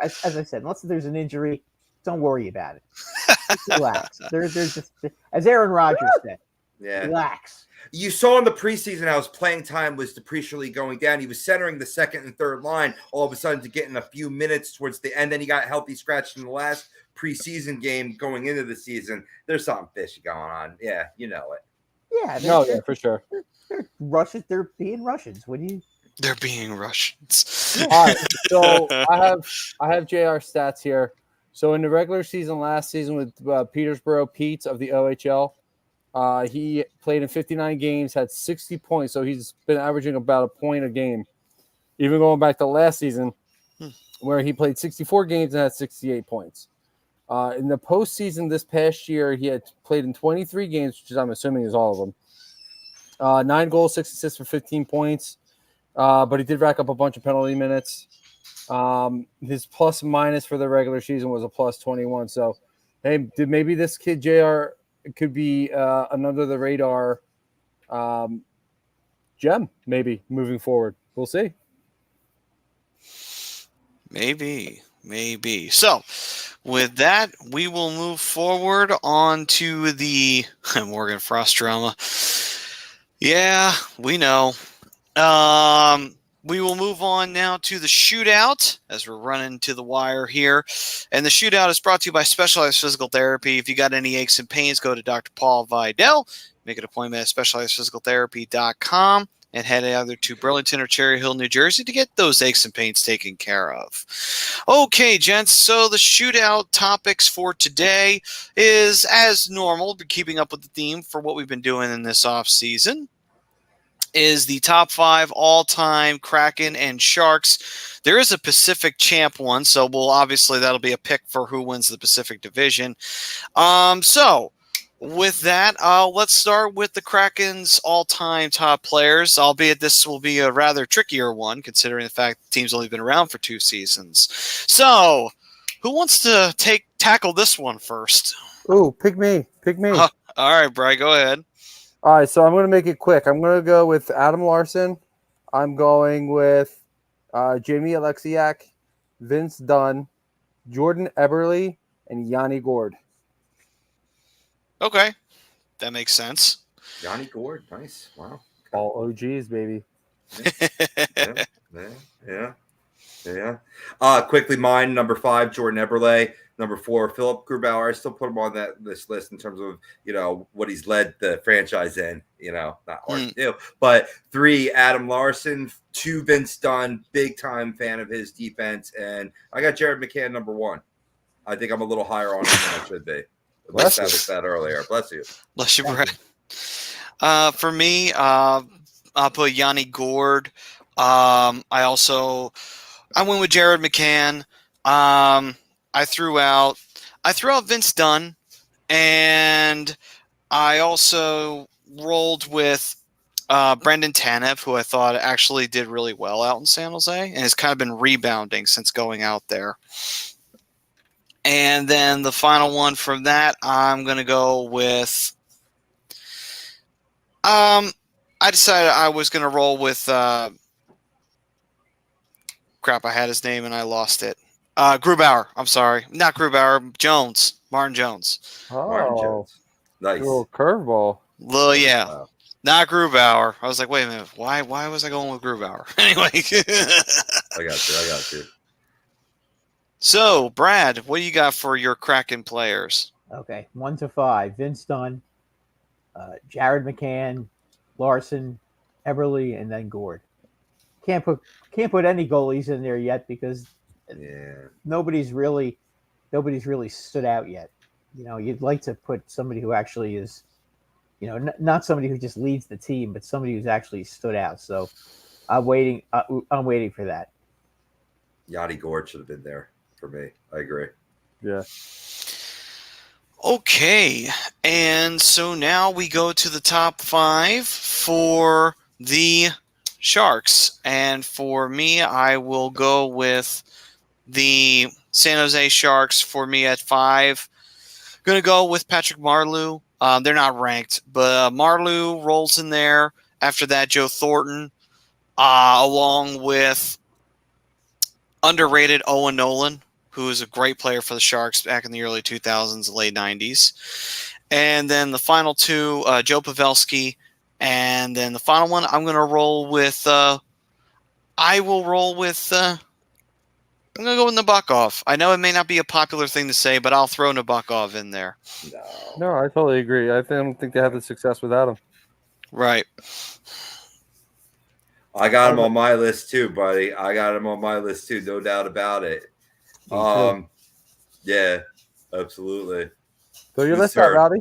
As I said, unless there's an injury, don't worry about it. Just relax. There's just, as Aaron Rodgers said, relax. You saw in the preseason how his playing time was depreciably going down. He was centering the second and third line all of a sudden to get in a few minutes towards the end. Then he got healthy scratched in the last preseason game going into the season. There's something fishy going on. Yeah, you know it. Yeah, for sure. They're Russians. They're being Russians. What do you? They're being Russians. All right, so I have JR stats here. So in the regular season last season with Petersburg Pete's of the OHL, he played in 59 games, had 60 points. So he's been averaging about a point a game. Even going back to last season, where he played 64 games and had 68 points. In the postseason this past year, he had played in 23 games, which I'm assuming is all of them. 9 goals, 6 assists for 15 points. But he did rack up a bunch of penalty minutes. His plus minus for the regular season was a plus 21. So, hey, maybe this kid JR could be another the radar gem, maybe moving forward. We'll see. Maybe. So, with that, we will move forward on to the Morgan Frost drama. Yeah, we know. We will move on now to the shootout as we're running to the wire here. And the shootout is brought to you by Specialized Physical Therapy. If you got any aches and pains, go to Dr. Paul Vidal. Make an appointment at specializedphysicaltherapy.com and head either to Burlington or Cherry Hill, New Jersey to get those aches and pains taken care of. Okay, gents, so the shootout topics for today is, as normal, keeping up with the theme for what we've been doing in this offseason, is the top 5 all-time Kraken and Sharks. There is a Pacific champ one, so that'll be a pick for who wins the Pacific Division. So with that, let's start with the Kraken's all-time top players, albeit this will be a rather trickier one, considering the fact the team's only been around for 2 seasons. So, who wants to tackle this one first? Ooh, pick me. All right, Brian, go ahead. All right, so I'm going to make it quick. I'm going to go with Adam Larson. I'm going with Jamie Alexiak, Vince Dunn, Jordan Eberle, and Yanni Gord. Okay, that makes sense. Yanni Gord, nice. Wow. All OGs, baby. Yeah. Quickly, mine, number 5, Jordan Eberle. Number 4, Philip Grubauer. I still put him on this list in terms of, what he's led the franchise in, not hard to do. But 3, Adam Larson. 2, Vince Dunn. Big time fan of his defense. And I got Jared McCann, number 1. I think I'm a little higher on him than I should be. I established that earlier. Bless you. Bless you, Brad. For me, I'll put Yanni Gord. I went with Jared McCann. I threw out Vince Dunn, and I also rolled with Brendan Tanev, who I thought actually did really well out in San Jose and has kind of been rebounding since going out there. And then the final one from that, I'm going to go with I decided I was going to roll with crap, I had his name and I lost it. Grubauer. I'm sorry. Not Grubauer. Jones. Martin Jones. Oh, Martin Jones. Nice. Little curveball. Well, yeah. Wow. Not Grubauer. I was like, wait a minute. Why was I going with Grubauer? Anyway. I got you. So, Brad, what do you got for your Kraken players? Okay, 1 to 5. Vince Dunn, Jared McCann, Larson, Eberle, and then Gord. Can't put any goalies in there yet because nobody's really stood out yet. You'd like to put somebody who actually is, not somebody who just leads the team, but somebody who's actually stood out. So I'm waiting for that. Yanni Gord should have been there for me. I agree. Yeah. Okay, and so now we go to the top 5 for the Sharks. And for me, I will go with the San Jose Sharks. For me at 5, going to go with Patrick Marleau. They're not ranked, but Marleau rolls in there. After that, Joe Thornton, along with underrated Owen Nolan, who was a great player for the Sharks back in the early 2000s, late 90s. And then the final 2, Joe Pavelski And then the final one, I'm going to roll with I'm going to go with Nabokov. I know it may not be a popular thing to say, but I'll throw Nabokov in there. No, I totally agree. I don't think they have the success without him. Right. I got him on my list too, buddy. I got him on my list too, no doubt about it. Yeah, absolutely. So your list out, Rowdy?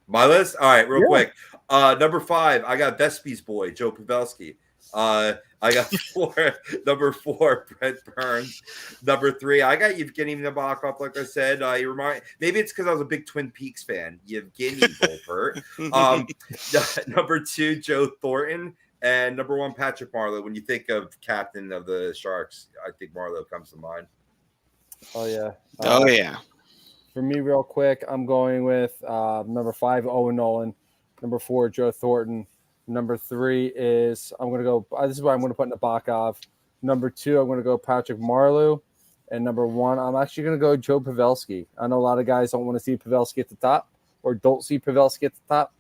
My list? All right, real quick. Number 5, I got Vespi's boy, Joe Pavelski. I got number 4, Brent Burns. Number 3, I got Evgeny Nabokov, like I said. Maybe it's because I was a big Twin Peaks fan. Evgeny Volpert. Number 2, Joe Thornton. And number 1, Patrick Marleau. When you think of captain of the Sharks, I think Marleau comes to mind. Oh, yeah. Yeah. For me, real quick, I'm going with number 5, Owen Nolan. Number 4, Joe Thornton. Number 3 is I'm going to go. This is why I'm going to put Nabokov. Number 2, I'm going to go Patrick Marleau. And number 1, I'm actually going to go Joe Pavelski. I know a lot of guys don't want to see Pavelski at the top or don't see Pavelski at the top.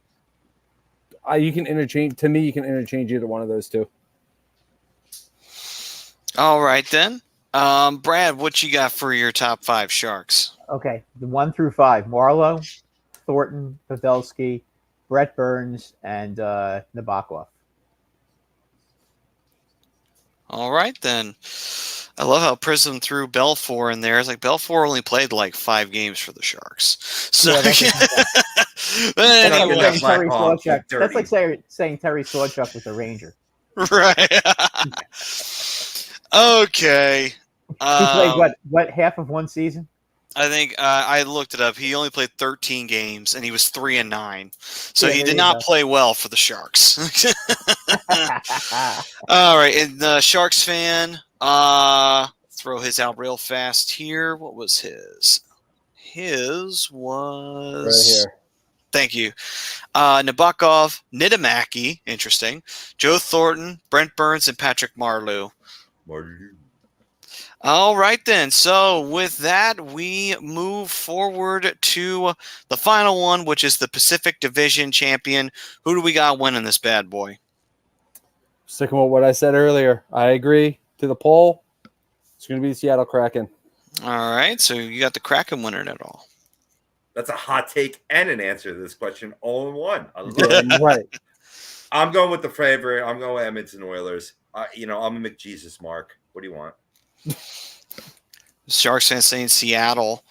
You can interchange. To me, you can interchange either one of those two. All right, then. Brad, what you got for your top 5 Sharks? Okay, the 1 through 5: Marleau, Thornton, Pavelski, Brett Burns, and Nabokov. All right, then. I love how Prism threw Belfour in there. It's like Belfour only played like 5 games for the Sharks. So Yeah, anyway. That's like saying Terry Sawchuk was a Ranger. Right. Okay. He played what half of one season? I think I looked it up. He only played 13 games, and he was 3-9. So he did not play well for the Sharks. All right, and the Sharks fan, throw his out real fast here. What was his? His was right here. Thank you. Nabokov, Nidomaki, interesting. Joe Thornton, Brent Burns, and Patrick Marleau. All right, then. So with that, we move forward to the final one, which is the Pacific Division champion. Who do we got winning this bad boy? Sticking with what I said earlier, I agree to the poll. It's going to be the Seattle Kraken. All right, so you got the Kraken winning it all. That's a hot take and an answer to this question all in one. I love it. Right. I'm going with the favorite. I'm going with Edmonton Oilers. I'm a McJesus Mark. What do you want? Sharks fans saying Seattle.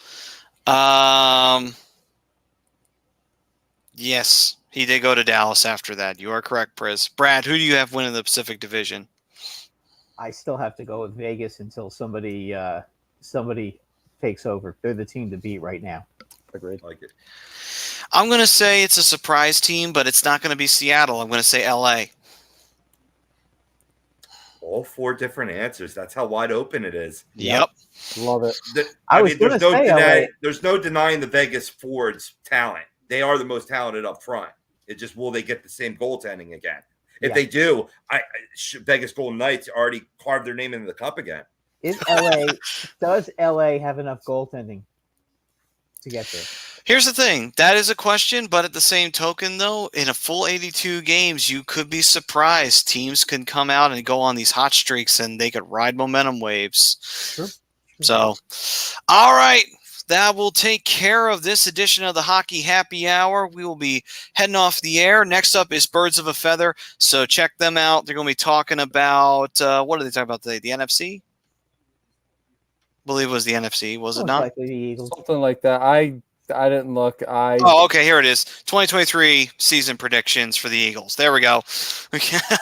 Yes, he did go to Dallas after that. You are correct, Priz. Brad, who do you have winning the Pacific Division? I still have to go with Vegas until somebody takes over. They're the team to beat right now. Agreed. Like it. I'm going to say it's a surprise team, but it's not going to be Seattle. I'm going to say LA. All 4 different answers. That's how wide open it is. Yep. Love it. There's no denying the Vegas Fords' talent. They are the most talented up front. It just, will they get the same goaltending again? If they do, Vegas Golden Knights already carved their name into the cup again. Does LA have enough goaltending to get there? Here's the thing. That is a question, but at the same token, though, in a full 82 games, you could be surprised. Teams can come out and go on these hot streaks, and they could ride momentum waves. Sure. So, all right. That will take care of this edition of the Hockey Happy Hour. We will be heading off the air. Next up is Birds of a Feather, so check them out. They're going to be talking about, what are they talking about today? The NFC? I believe it was the NFC, was it not? Likely the Eagles. Something like that. I didn't look. Oh, okay. Here it is. 2023 season predictions for the Eagles. There we go.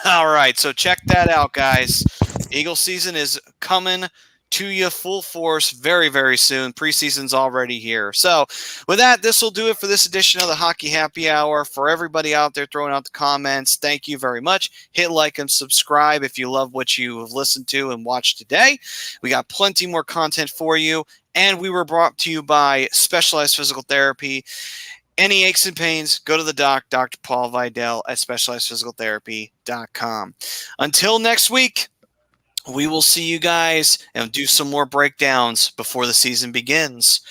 All right. So check that out, guys. Eagle season is coming to you full force very, very soon. Preseason's already here. So with that, this will do it for this edition of the Hockey Happy Hour. For everybody out there throwing out the comments, thank you very much. Hit like and subscribe if you love what you have listened to and watched today. We got plenty more content for you. And we were brought to you by Specialized Physical Therapy. Any aches and pains, go to the doc, Dr. Paul Vidal at specializedphysicaltherapy.com. Until next week, we will see you guys and do some more breakdowns before the season begins.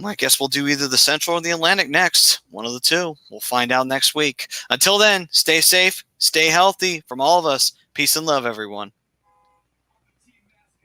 I guess we'll do either the Central or the Atlantic next. One of the two. We'll find out next week. Until then, stay safe, stay healthy. From all of us, peace and love, everyone.